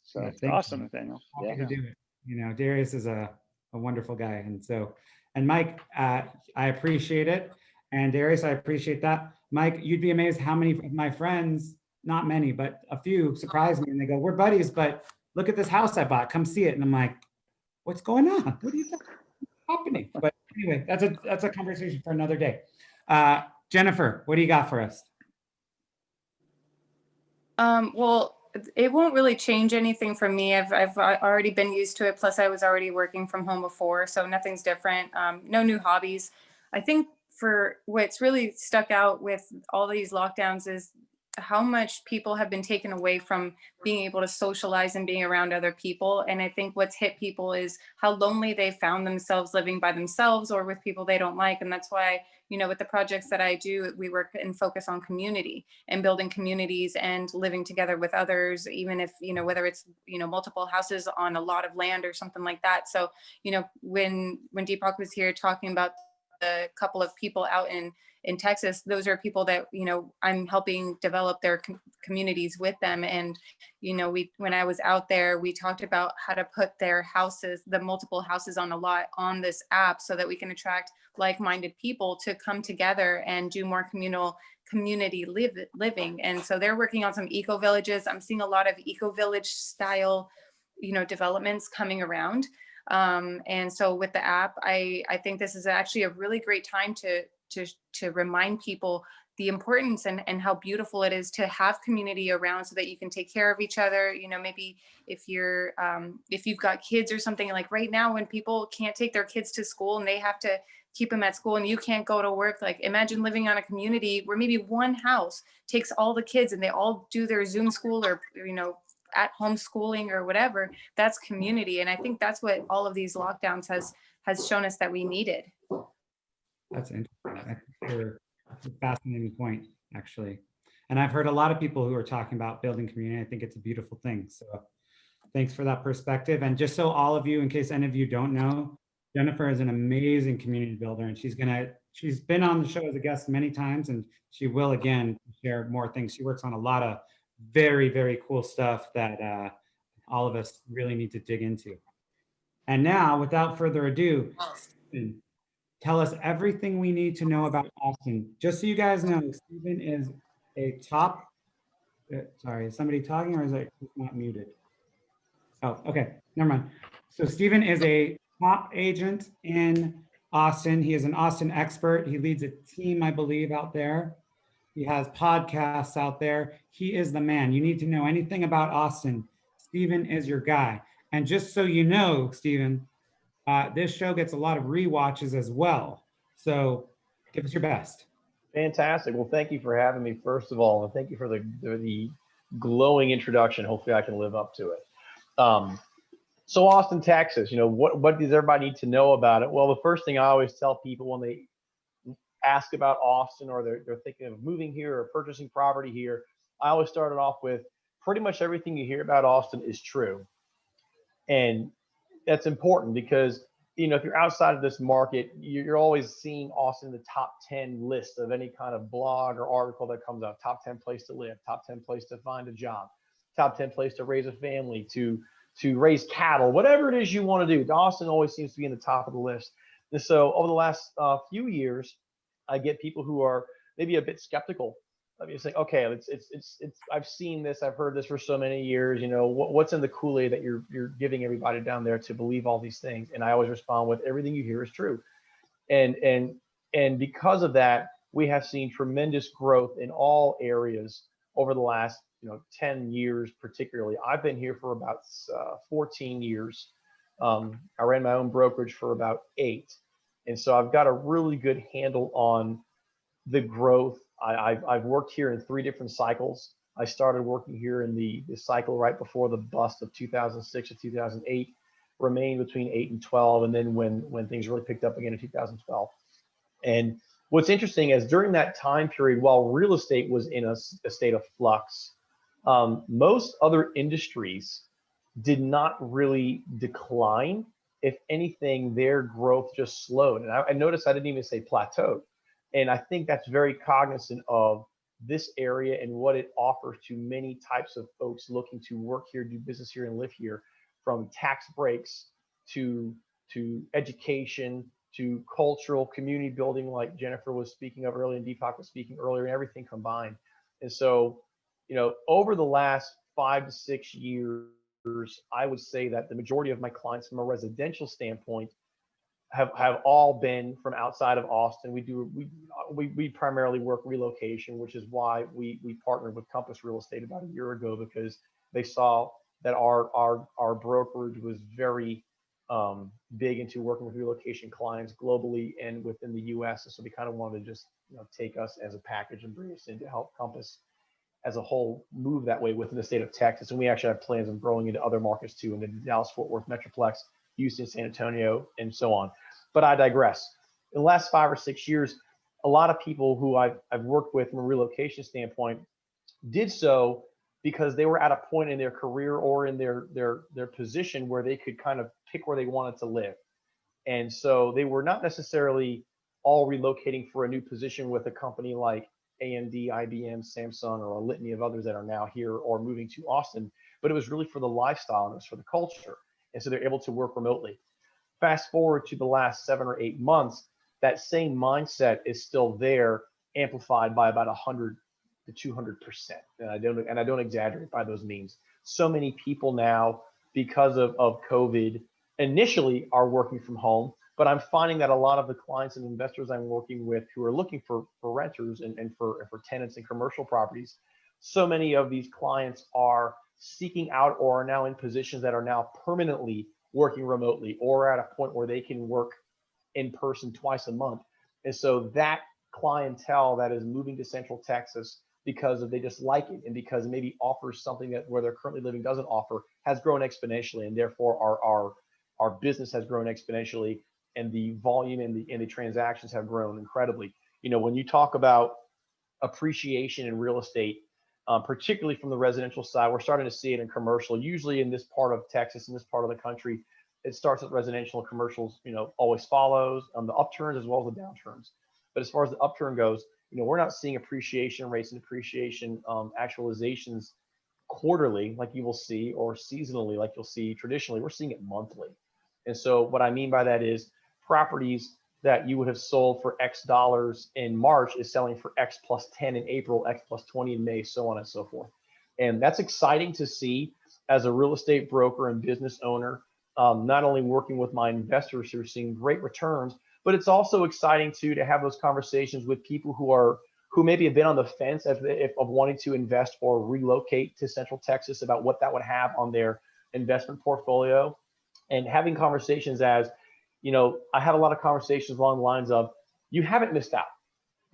So awesome, Nathaniel. Happy to do it. Darius is a a wonderful guy. And so, and Mike, I appreciate it. And Darius, I appreciate that. Mike, you'd be amazed how many of my friends, not many, but a few, surprise me and they go, "We're buddies, but look at this house I bought. Come see it." And I'm like, "What's going on? What are you happening?" But anyway, that's a conversation for another day. Jennifer, what do you got for us? Well, it won't really change anything for me. I've already been used to it. Plus, I was already working from home before, so nothing's different. No new hobbies. I think for what's really stuck out with all these lockdowns is how much people have been taken away from being able to socialize and being around other people. And I think what's hit people is how lonely they found themselves living by themselves or with people they don't like. And that's why, with the projects that I do, we work and focus on community and building communities and living together with others, even if, whether it's, multiple houses on a lot of land or something like that. So, when Deepak was here talking about the couple of people out in Texas, those are people that, I'm helping develop their communities with them. And, when I was out there, we talked about how to put their houses, the multiple houses on a lot on this app so that we can attract like-minded people to come together and do more community living. And so they're working on some eco villages. I'm seeing a lot of eco village style, developments coming around. And so with the app, I think this is actually a really great time to remind people the importance and how beautiful it is to have community around so that you can take care of each other. Maybe if you've got kids or something, like right now when people can't take their kids to school and they have to keep them at school and you can't go to work, like imagine living on a community where maybe one house takes all the kids and they all do their Zoom school or, at home schooling or whatever. That's community. And I think that's what all of these lockdowns has shown us that we needed. That's interesting. I think that's a fascinating point, actually. And I've heard a lot of people who are talking about building community. I think it's a beautiful thing. So thanks for that perspective. And just so all of you, in case any of you don't know, Jennifer is an amazing community builder, and she's been on the show as a guest many times, and she will again share more things. She works on a lot of very, very cool stuff that all of us really need to dig into. And now, without further ado, Stephen, tell us everything we need to know about Austin. Just so you guys know, Stephen is a top, sorry, is somebody talking or is it not muted? Oh, okay, never mind. So Stephen is a top agent in Austin. He is an Austin expert. He leads a team, I believe, out there. He has podcasts out there. He is the man. You need to know anything about Austin. Stephen is your guy. And just so you know, Stephen, this show gets a lot of rewatches as well. So give us your best. Fantastic. Well, thank you for having me, first of all, and thank you for the glowing introduction. Hopefully I can live up to it. So Austin, Texas, what does everybody need to know about it? Well, the first thing I always tell people when they ask about Austin or they're thinking of moving here or purchasing property here, I always start it off with pretty much everything you hear about Austin is true. And that's important because, if you're outside of this market, you're always seeing Austin in the top 10 list of any kind of blog or article that comes out. Top 10 place to live, top 10 place to find a job, top 10 place to raise a family, to raise cattle, whatever it is you want to do. Austin always seems to be in the top of the list. And so over the last few years, I get people who are maybe a bit skeptical. I mean, saying, okay, it's I've seen this, I've heard this for so many years. What's in the Kool-Aid that you're giving everybody down there to believe all these things? And I always respond with everything you hear is true. And because of that, we have seen tremendous growth in all areas over the last 10 years, particularly. I've been here for about 14 years. I ran my own brokerage for about 8. And so I've got a really good handle on the growth. I've worked here in 3 different cycles. I started working here in the cycle right before the bust of 2006 to 2008, remained between 8 and 12, and then when things really picked up again in 2012. And what's interesting is during that time period, while real estate was in a state of flux, most other industries did not really decline. If anything, their growth just slowed. And I noticed I didn't even say plateaued. And I think that's very cognizant of this area and what it offers to many types of folks looking to work here, do business here, and live here, from tax breaks to to education, to cultural community building, like Jennifer was speaking of earlier and Deepak was speaking earlier, and everything combined. And so, over the last 5 to 6 years, I would say that the majority of my clients from a residential standpoint have all been from outside of Austin. We primarily work relocation, which is why we partnered with Compass Real Estate about a year ago, because they saw that our brokerage was very big into working with relocation clients globally and within the U.S. And so they kind of wanted to just take us as a package and bring us in to help Compass as a whole move that way within the state of Texas. And we actually have plans of growing into other markets too, in the Dallas-Fort Worth Metroplex, Houston, San Antonio, and so on. But I digress. In the last 5 or 6 years, a lot of people who I've worked with from a relocation standpoint did so because they were at a point in their career or in their position where they could kind of pick where they wanted to live. And so they were not necessarily all relocating for a new position with a company like AMD, IBM, Samsung, or a litany of others that are now here or moving to Austin, but it was really for the lifestyle and it was for the culture. And so they're able to work remotely. Fast forward to the last 7 or 8 months, that same mindset is still there, amplified by about 100 to 200%. And I don't exaggerate by those means. So many people now, because of COVID, initially are working from home, but I'm finding that a lot of the clients and investors I'm working with who are looking for renters and for tenants in commercial properties, so many of these clients are seeking out or are now in positions that are now permanently working remotely or at a point where they can work in person twice a month. And so that clientele that is moving to Central Texas because they just like it and because maybe offers something that where they're currently living doesn't offer has grown exponentially, and therefore our business has grown exponentially, and the volume and the transactions have grown incredibly. When you talk about appreciation in real estate, particularly from the residential side, we're starting to see it in commercial. Usually in this part of Texas, in this part of the country, it starts with residential. Commercials, always follows the upturns as well as the downturns. But as far as the upturn goes, we're not seeing appreciation rates and appreciation actualizations quarterly like you will see, or seasonally like you'll see traditionally. We're seeing it monthly. And so what I mean by that is properties that you would have sold for X dollars in March is selling for X plus 10 in April, X plus 20 in May, so on and so forth. And that's exciting to see as a real estate broker and business owner, not only working with my investors who are seeing great returns, but it's also exciting too to have those conversations with people who maybe have been on the fence of wanting to invest or relocate to Central Texas about what that would have on their investment portfolio, and having conversations as, I have a lot of conversations along the lines of, you haven't missed out.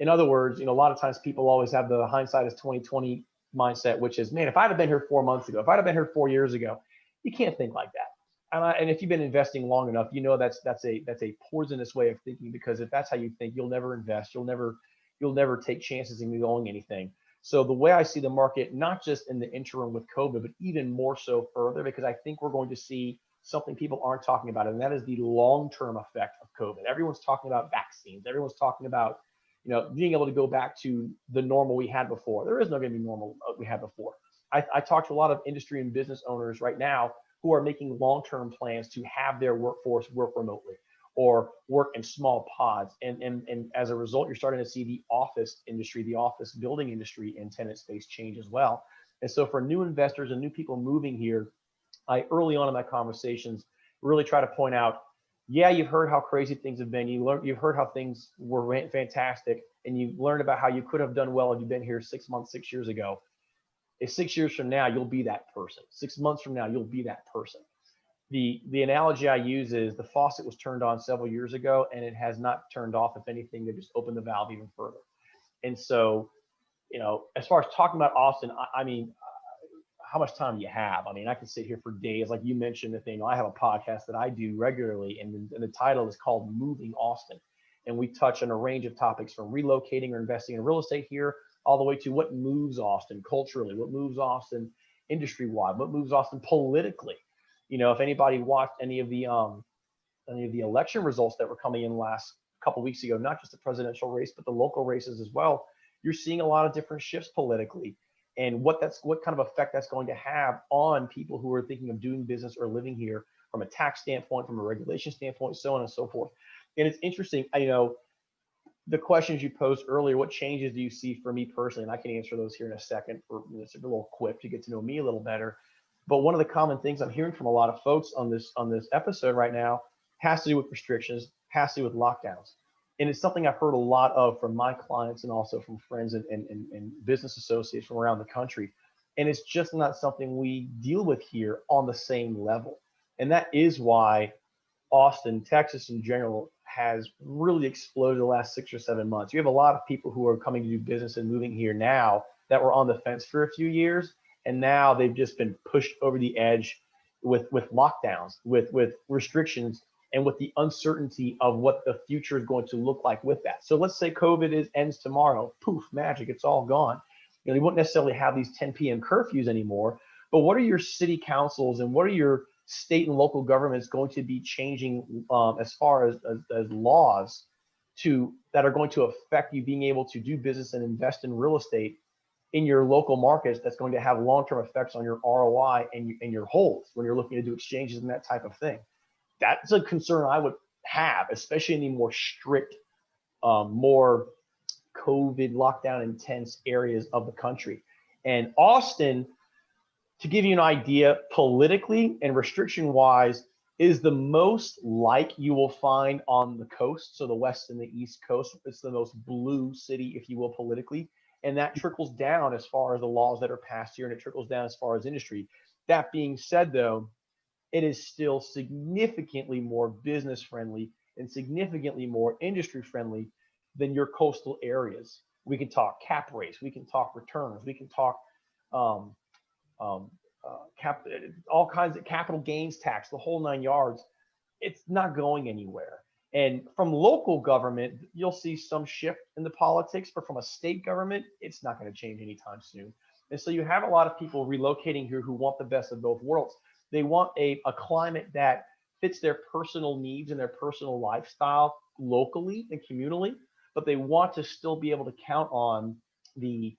In other words, a lot of times people always have the hindsight is 2020 mindset, which is, man, if I'd have been here 4 months ago, if I'd have been here 4 years ago, you can't think like that. And if you've been investing long enough, that's a poisonous way of thinking, because if that's how you think, you'll never invest, you'll never take chances in owning anything. So the way I see the market, not just in the interim with COVID, but even more so further, because I think we're going to see something people aren't talking about, and that is the long-term effect of COVID. Everyone's talking about vaccines. Everyone's talking about, being able to go back to the normal we had before. There is no going to be normal we had before. I talk to a lot of industry and business owners right now who are making long-term plans to have their workforce work remotely or work in small pods. And as a result, you're starting to see the office industry, the office building industry and tenant space change as well. And so for new investors and new people moving here, I early on in my conversations really try to point out, yeah, you've heard how crazy things have been. You've heard how things were fantastic, and you've learned about how you could have done well if you've been here 6 months, 6 years ago. If 6 years from now, you'll be that person. 6 months from now, you'll be that person. The analogy I use is the faucet was turned on several years ago, and it has not turned off. If anything, they just opened the valve even further. And so, as far as talking about Austin, I mean, how much time do you have? I mean, I can sit here for days. Like you mentioned, Nathaniel, I have a podcast that I do regularly, and the title is called Moving Austin. And we touch on a range of topics from relocating or investing in real estate here, all the way to what moves Austin culturally, what moves Austin industry-wide, what moves Austin politically. If anybody watched any of the election results that were coming in last couple of weeks ago, not just the presidential race, but the local races as well, you're seeing a lot of different shifts politically, and what kind of effect that's going to have on people who are thinking of doing business or living here, from a tax standpoint, from a regulation standpoint, so on and so forth. And it's interesting, the questions you posed earlier, what changes do you see for me personally? And I can answer those here in a second for a little quip to get to know me a little better. But one of the common things I'm hearing from a lot of folks on this episode right now has to do with restrictions, has to do with lockdowns. And it's something I've heard a lot of from my clients and also from friends and business associates from around the country. And it's just not something we deal with here on the same level. And that is why Austin, Texas in general, has really exploded the last 6 or 7 months. You have a lot of people who are coming to do business and moving here now that were on the fence for a few years, and now they've just been pushed over the edge with lockdowns, with restrictions, and with the uncertainty of what the future is going to look like with that. So let's say COVID ends tomorrow, poof, magic, it's all gone. You won't necessarily have these 10 p.m. curfews anymore, but what are your city councils and what are your state and local governments going to be changing as far as laws that are going to affect you being able to do business and invest in real estate in your local markets that's going to have long-term effects on your ROI and your holds when you're looking to do exchanges and that type of thing. That's a concern I would have, especially in the more strict, more COVID lockdown intense areas of the country. And Austin, to give you an idea, politically and restriction wise, is the most like you will find on the coast. So the West and the East Coast, it's the most blue city, if you will, politically. And that trickles down as far as the laws that are passed here, and it trickles down as far as industry. That being said, though, it is still significantly more business friendly and significantly more industry friendly than your coastal areas. We can talk cap rates, we can talk returns, we can talk all kinds of capital gains tax, the whole 9 yards. It's not going anywhere. And from local government, you'll see some shift in the politics, but from a state government, it's not going to change anytime soon. And so you have a lot of people relocating here who want the best of both worlds. They want a climate that fits their personal needs and their personal lifestyle locally and communally, but they want to still be able to count on the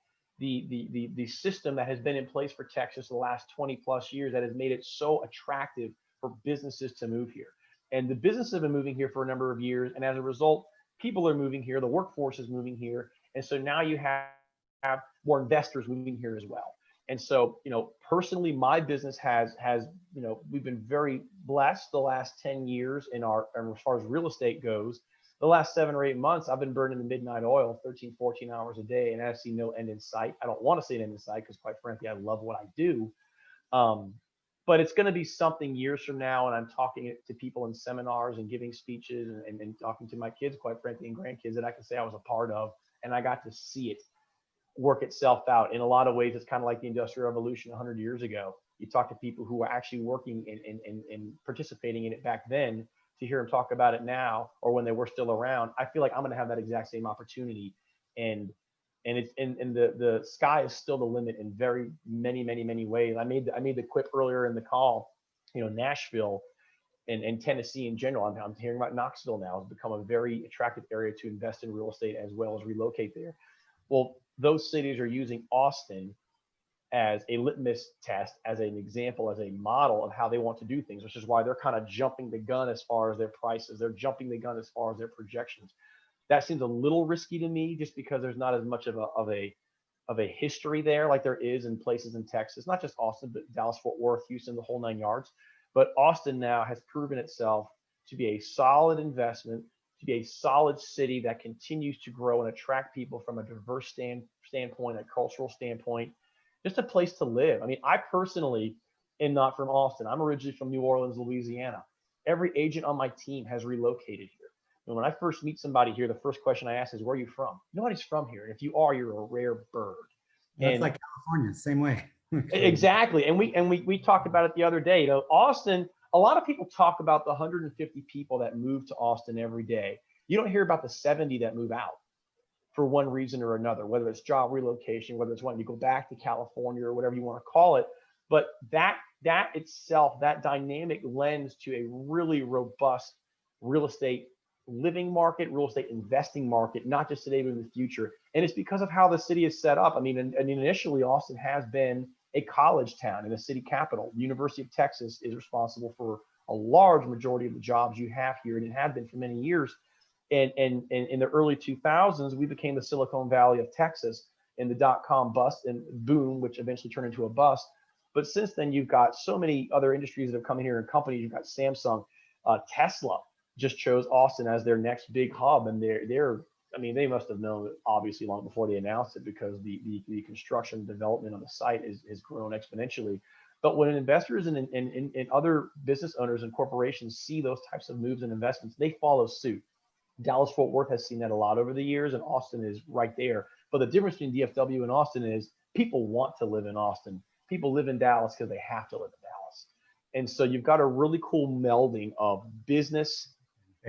system that has been in place for Texas the last 20 plus years that has made it so attractive for businesses to move here. And the businesses have been moving here for a number of years. And as a result, people are moving here, the workforce is moving here. And so now you have more investors moving here as well. And so, personally, my business has, we've been very blessed the last 10 years as far as real estate goes. The last 7 or 8 months, I've been burning the midnight oil 13, 14 hours a day, and I see no end in sight. I don't want to see an end in sight because, quite frankly, I love what I do. But it's going to be something years from now, and I'm talking to people in seminars and giving speeches and talking to my kids, quite frankly, and grandkids that I can say I was a part of, and I got to see it work itself out. In a lot of ways, it's kind of like the Industrial Revolution 100 years ago. You talk to people who were actually working and participating in it back then, to hear them talk about it now or when they were still around. I feel like I'm going to have that exact same opportunity, and the sky is still the limit in very many ways. I made the quip earlier in the call. Nashville and Tennessee in general. I'm hearing about Knoxville now has become a very attractive area to invest in real estate as well as relocate there. Well, those cities are using Austin as a litmus test, as an example, as a model of how they want to do things, which is why they're kind of jumping the gun as far as their prices. They're jumping the gun as far as their projections. That seems a little risky to me, just because there's not as much of a history there like there is in places in Texas, not just Austin, but Dallas, Fort Worth, Houston, the whole 9 yards. But Austin now has proven itself to be a solid investment, to be a solid city that continues to grow and attract people from a diverse standpoint, a cultural standpoint, just a place to live. I mean, I personally am not from Austin. I'm originally from New Orleans, Louisiana. Every agent on my team has relocated here. And when I first meet somebody here, the first question I ask is, where are you from? Nobody's from here. And if you are, you're a rare bird. That's like California, same way. Exactly. And we talked about it the other day. Austin, a lot of people talk about the 150 people that move to Austin every day. You don't hear about the 70 that move out for one reason or another, whether it's job relocation, whether it's wanting to go back to California or whatever you want to call it. But that itself, that dynamic lends to a really robust real estate living market, real estate investing market, not just today, but in the future. And it's because of how the city is set up. I mean, initially, Austin has been a college town and a city capital. The University of Texas is responsible for a large majority of the jobs you have here, and it had been for many years. And in the early 2000s, we became the Silicon Valley of Texas in the dot-com bust and boom, which eventually turned into a bust. But since then, you've got so many other industries that have come in here and companies. You've got Samsung, Tesla just chose Austin as their next big hub, and I mean, they must have known it obviously long before they announced it, because the construction development on the site has grown exponentially. But when investors and other business owners and corporations see those types of moves and investments, they follow suit. Dallas-Fort Worth has seen that a lot over the years, and Austin is right there. But the difference between DFW and Austin is people want to live in Austin. People live in Dallas because they have to live in Dallas. And so you've got a really cool melding of business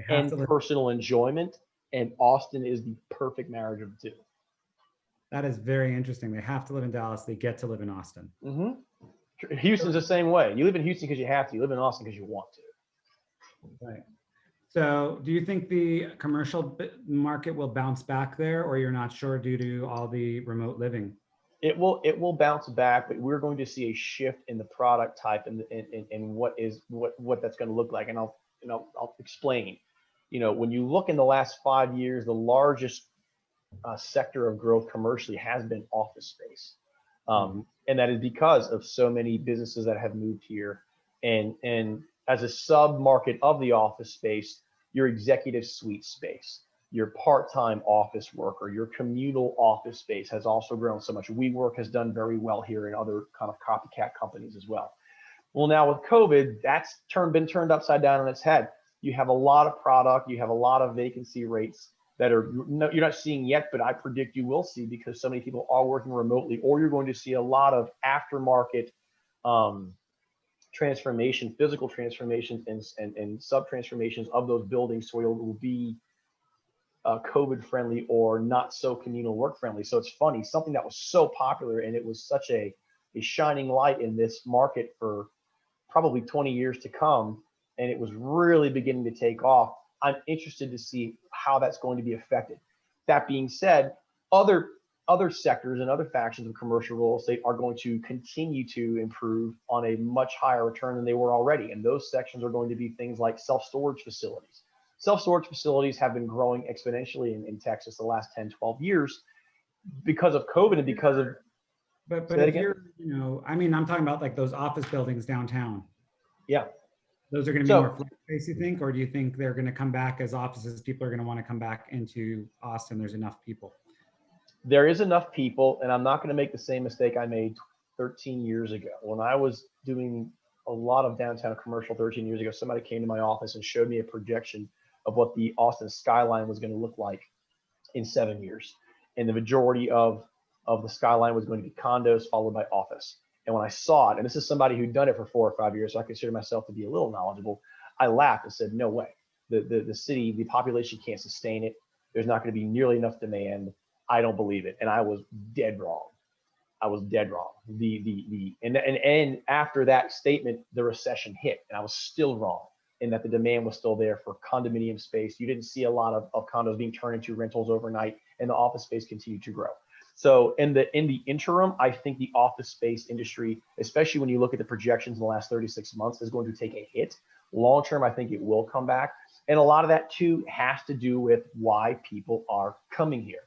and personal enjoyment, and Austin is the perfect marriage of the two. That is very interesting. They have to live in Dallas. They get to live in Austin. Mm-hmm. Houston's the same way. You live in Houston because you have to. You live in Austin because you want to. Right. So do you think the commercial market will bounce back there, or you're not sure due to all the remote living? It will bounce back, but we're going to see a shift in the product type and what that's going to look like. And I'll explain. You know, when you look in the last 5 years, the largest sector of growth commercially has been office space. And that is because of so many businesses that have moved here. And as a sub market of the office space, your executive suite space, your part-time office worker, your communal office space has also grown so much. WeWork has done very well here, and other kind of copycat companies as well. Well, now with COVID, that's been turned upside down on its head. You have a lot of product, you have a lot of vacancy rates that you're not seeing yet, but I predict you will see, because so many people are working remotely, or you're going to see a lot of aftermarket transformation, physical transformations and sub transformations of those buildings, so it will be COVID friendly or not so communal work friendly. So it's funny, something that was so popular and it was such a shining light in this market for probably 20 years to come, and it was really beginning to take off. I'm interested to see how that's going to be affected. That being said, other sectors and other factions of commercial real estate are going to continue to improve on a much higher return than they were already. And those sections are going to be things like self-storage facilities. Self-storage facilities have been growing exponentially in Texas the last 10, 12 years because of COVID and because of. But if you're, you know, I mean, I'm talking about like those office buildings downtown. Yeah. Those are going to be more flex space, you think, or do you think they're going to come back as offices? People are going to want to come back into Austin. There's enough people. There is enough people, and I'm not going to make the same mistake I made 13 years ago. When I was doing a lot of downtown commercial 13 years ago, somebody came to my office and showed me a projection of what the Austin skyline was going to look like in 7 years. And the majority of the skyline was going to be condos followed by office. And when I saw it, and this is somebody who'd done it for 4 or 5 years, so I consider myself to be a little knowledgeable, I laughed and said, no way. The city, the population can't sustain it. There's not going to be nearly enough demand. I don't believe it. And I was dead wrong. I was dead wrong. And after that statement, the recession hit, and I was still wrong in that the demand was still there for condominium space. You didn't see a lot of condos being turned into rentals overnight, and the office space continued to grow. So in the interim, I think the office space industry, especially when you look at the projections in the last 36 months, is going to take a hit. Long term, I think it will come back. And a lot of that too has to do with why people are coming here.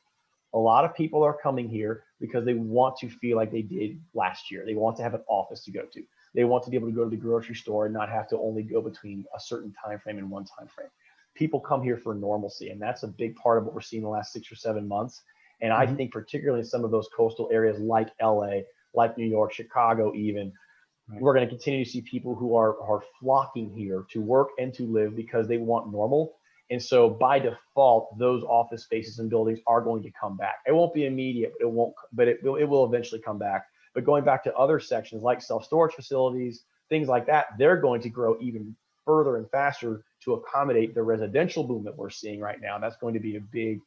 A lot of people are coming here because they want to feel like they did last year. They want to have an office to go to. They want to be able to go to the grocery store and not have to only go between a certain time frame and one time frame. People come here for normalcy, and that's a big part of what we're seeing the last 6 or 7 months. And I think particularly in some of those coastal areas like LA, like New York, Chicago even, we're going to continue to see people who are flocking here to work and to live because they want normal. And so by default, those office spaces and buildings are going to come back. It won't be immediate, but it will eventually come back. But going back to other sections like self-storage facilities, things like that, they're going to grow even further and faster to accommodate the residential boom that we're seeing right now. That's going to be a big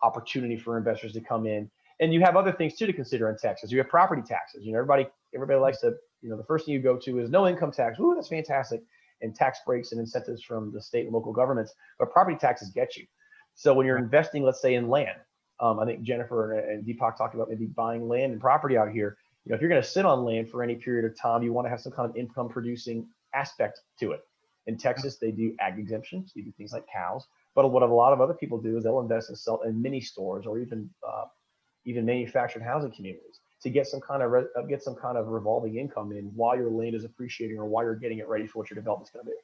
opportunity for investors to come in. And you have other things too to consider in Texas. You have property taxes. You know, everybody likes to, you know, the first thing you go to is no income tax. Ooh, that's fantastic. And tax breaks and incentives from the state and local governments, but property taxes get you. So when you're investing, let's say in land, I think Jennifer and Deepak talked about maybe buying land and property out here. You know, if you're going to sit on land for any period of time, you want to have some kind of income producing aspect to it. In Texas, they do ag exemptions. You do things like cows. But what a lot of other people do is they'll invest in mini stores or even manufactured housing communities to get some kind of revolving income in while your land is appreciating or while you're getting it ready for what your development's going to be.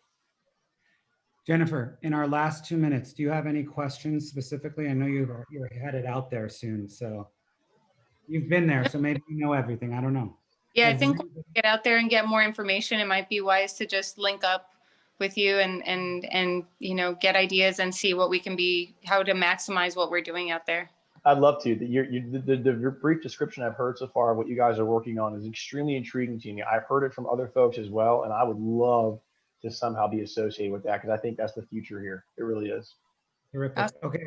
Jennifer, in our last 2 minutes, do you have any questions specifically? I know you're headed out there soon, so you've been there, so maybe you know everything. I don't know. Yeah, I think when we get out there and get more information, it might be wise to just link up with you and get ideas and see what we can how to maximize what we're doing out there. I'd love to. The brief description I've heard so far of what you guys are working on is extremely intriguing to me. I've heard it from other folks as well, and I would love to somehow be associated with that because I think that's the future here. It really is. Terrific. Okay.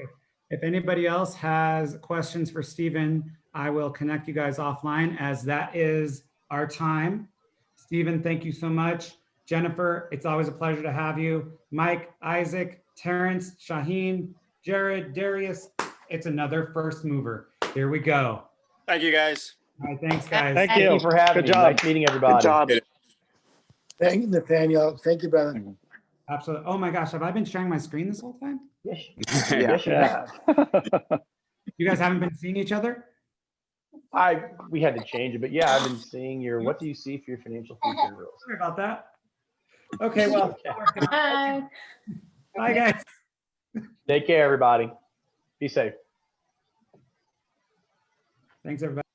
If anybody else has questions for Stephen, I will connect you guys offline as that is our time. Stephen, thank you so much. Jennifer, it's always a pleasure to have you. Mike, Isaac, Terrence, Shaheen, Jared, Darius, it's another first mover. Here we go. Thank you, guys. All right, thanks, guys. Thank you for having me. Nice meeting everybody. Good job. Thank you, Nathaniel. Thank you, brother. Absolutely. Oh my gosh, have I been sharing my screen this whole time? Yes, Yeah. yes, you have. You guys haven't been seeing each other? We had to change it, but yeah, I've been seeing what do you see for your financial future? Sorry about that. Okay, well, Bye. bye guys. Take care, everybody. Be safe. Thanks, everybody.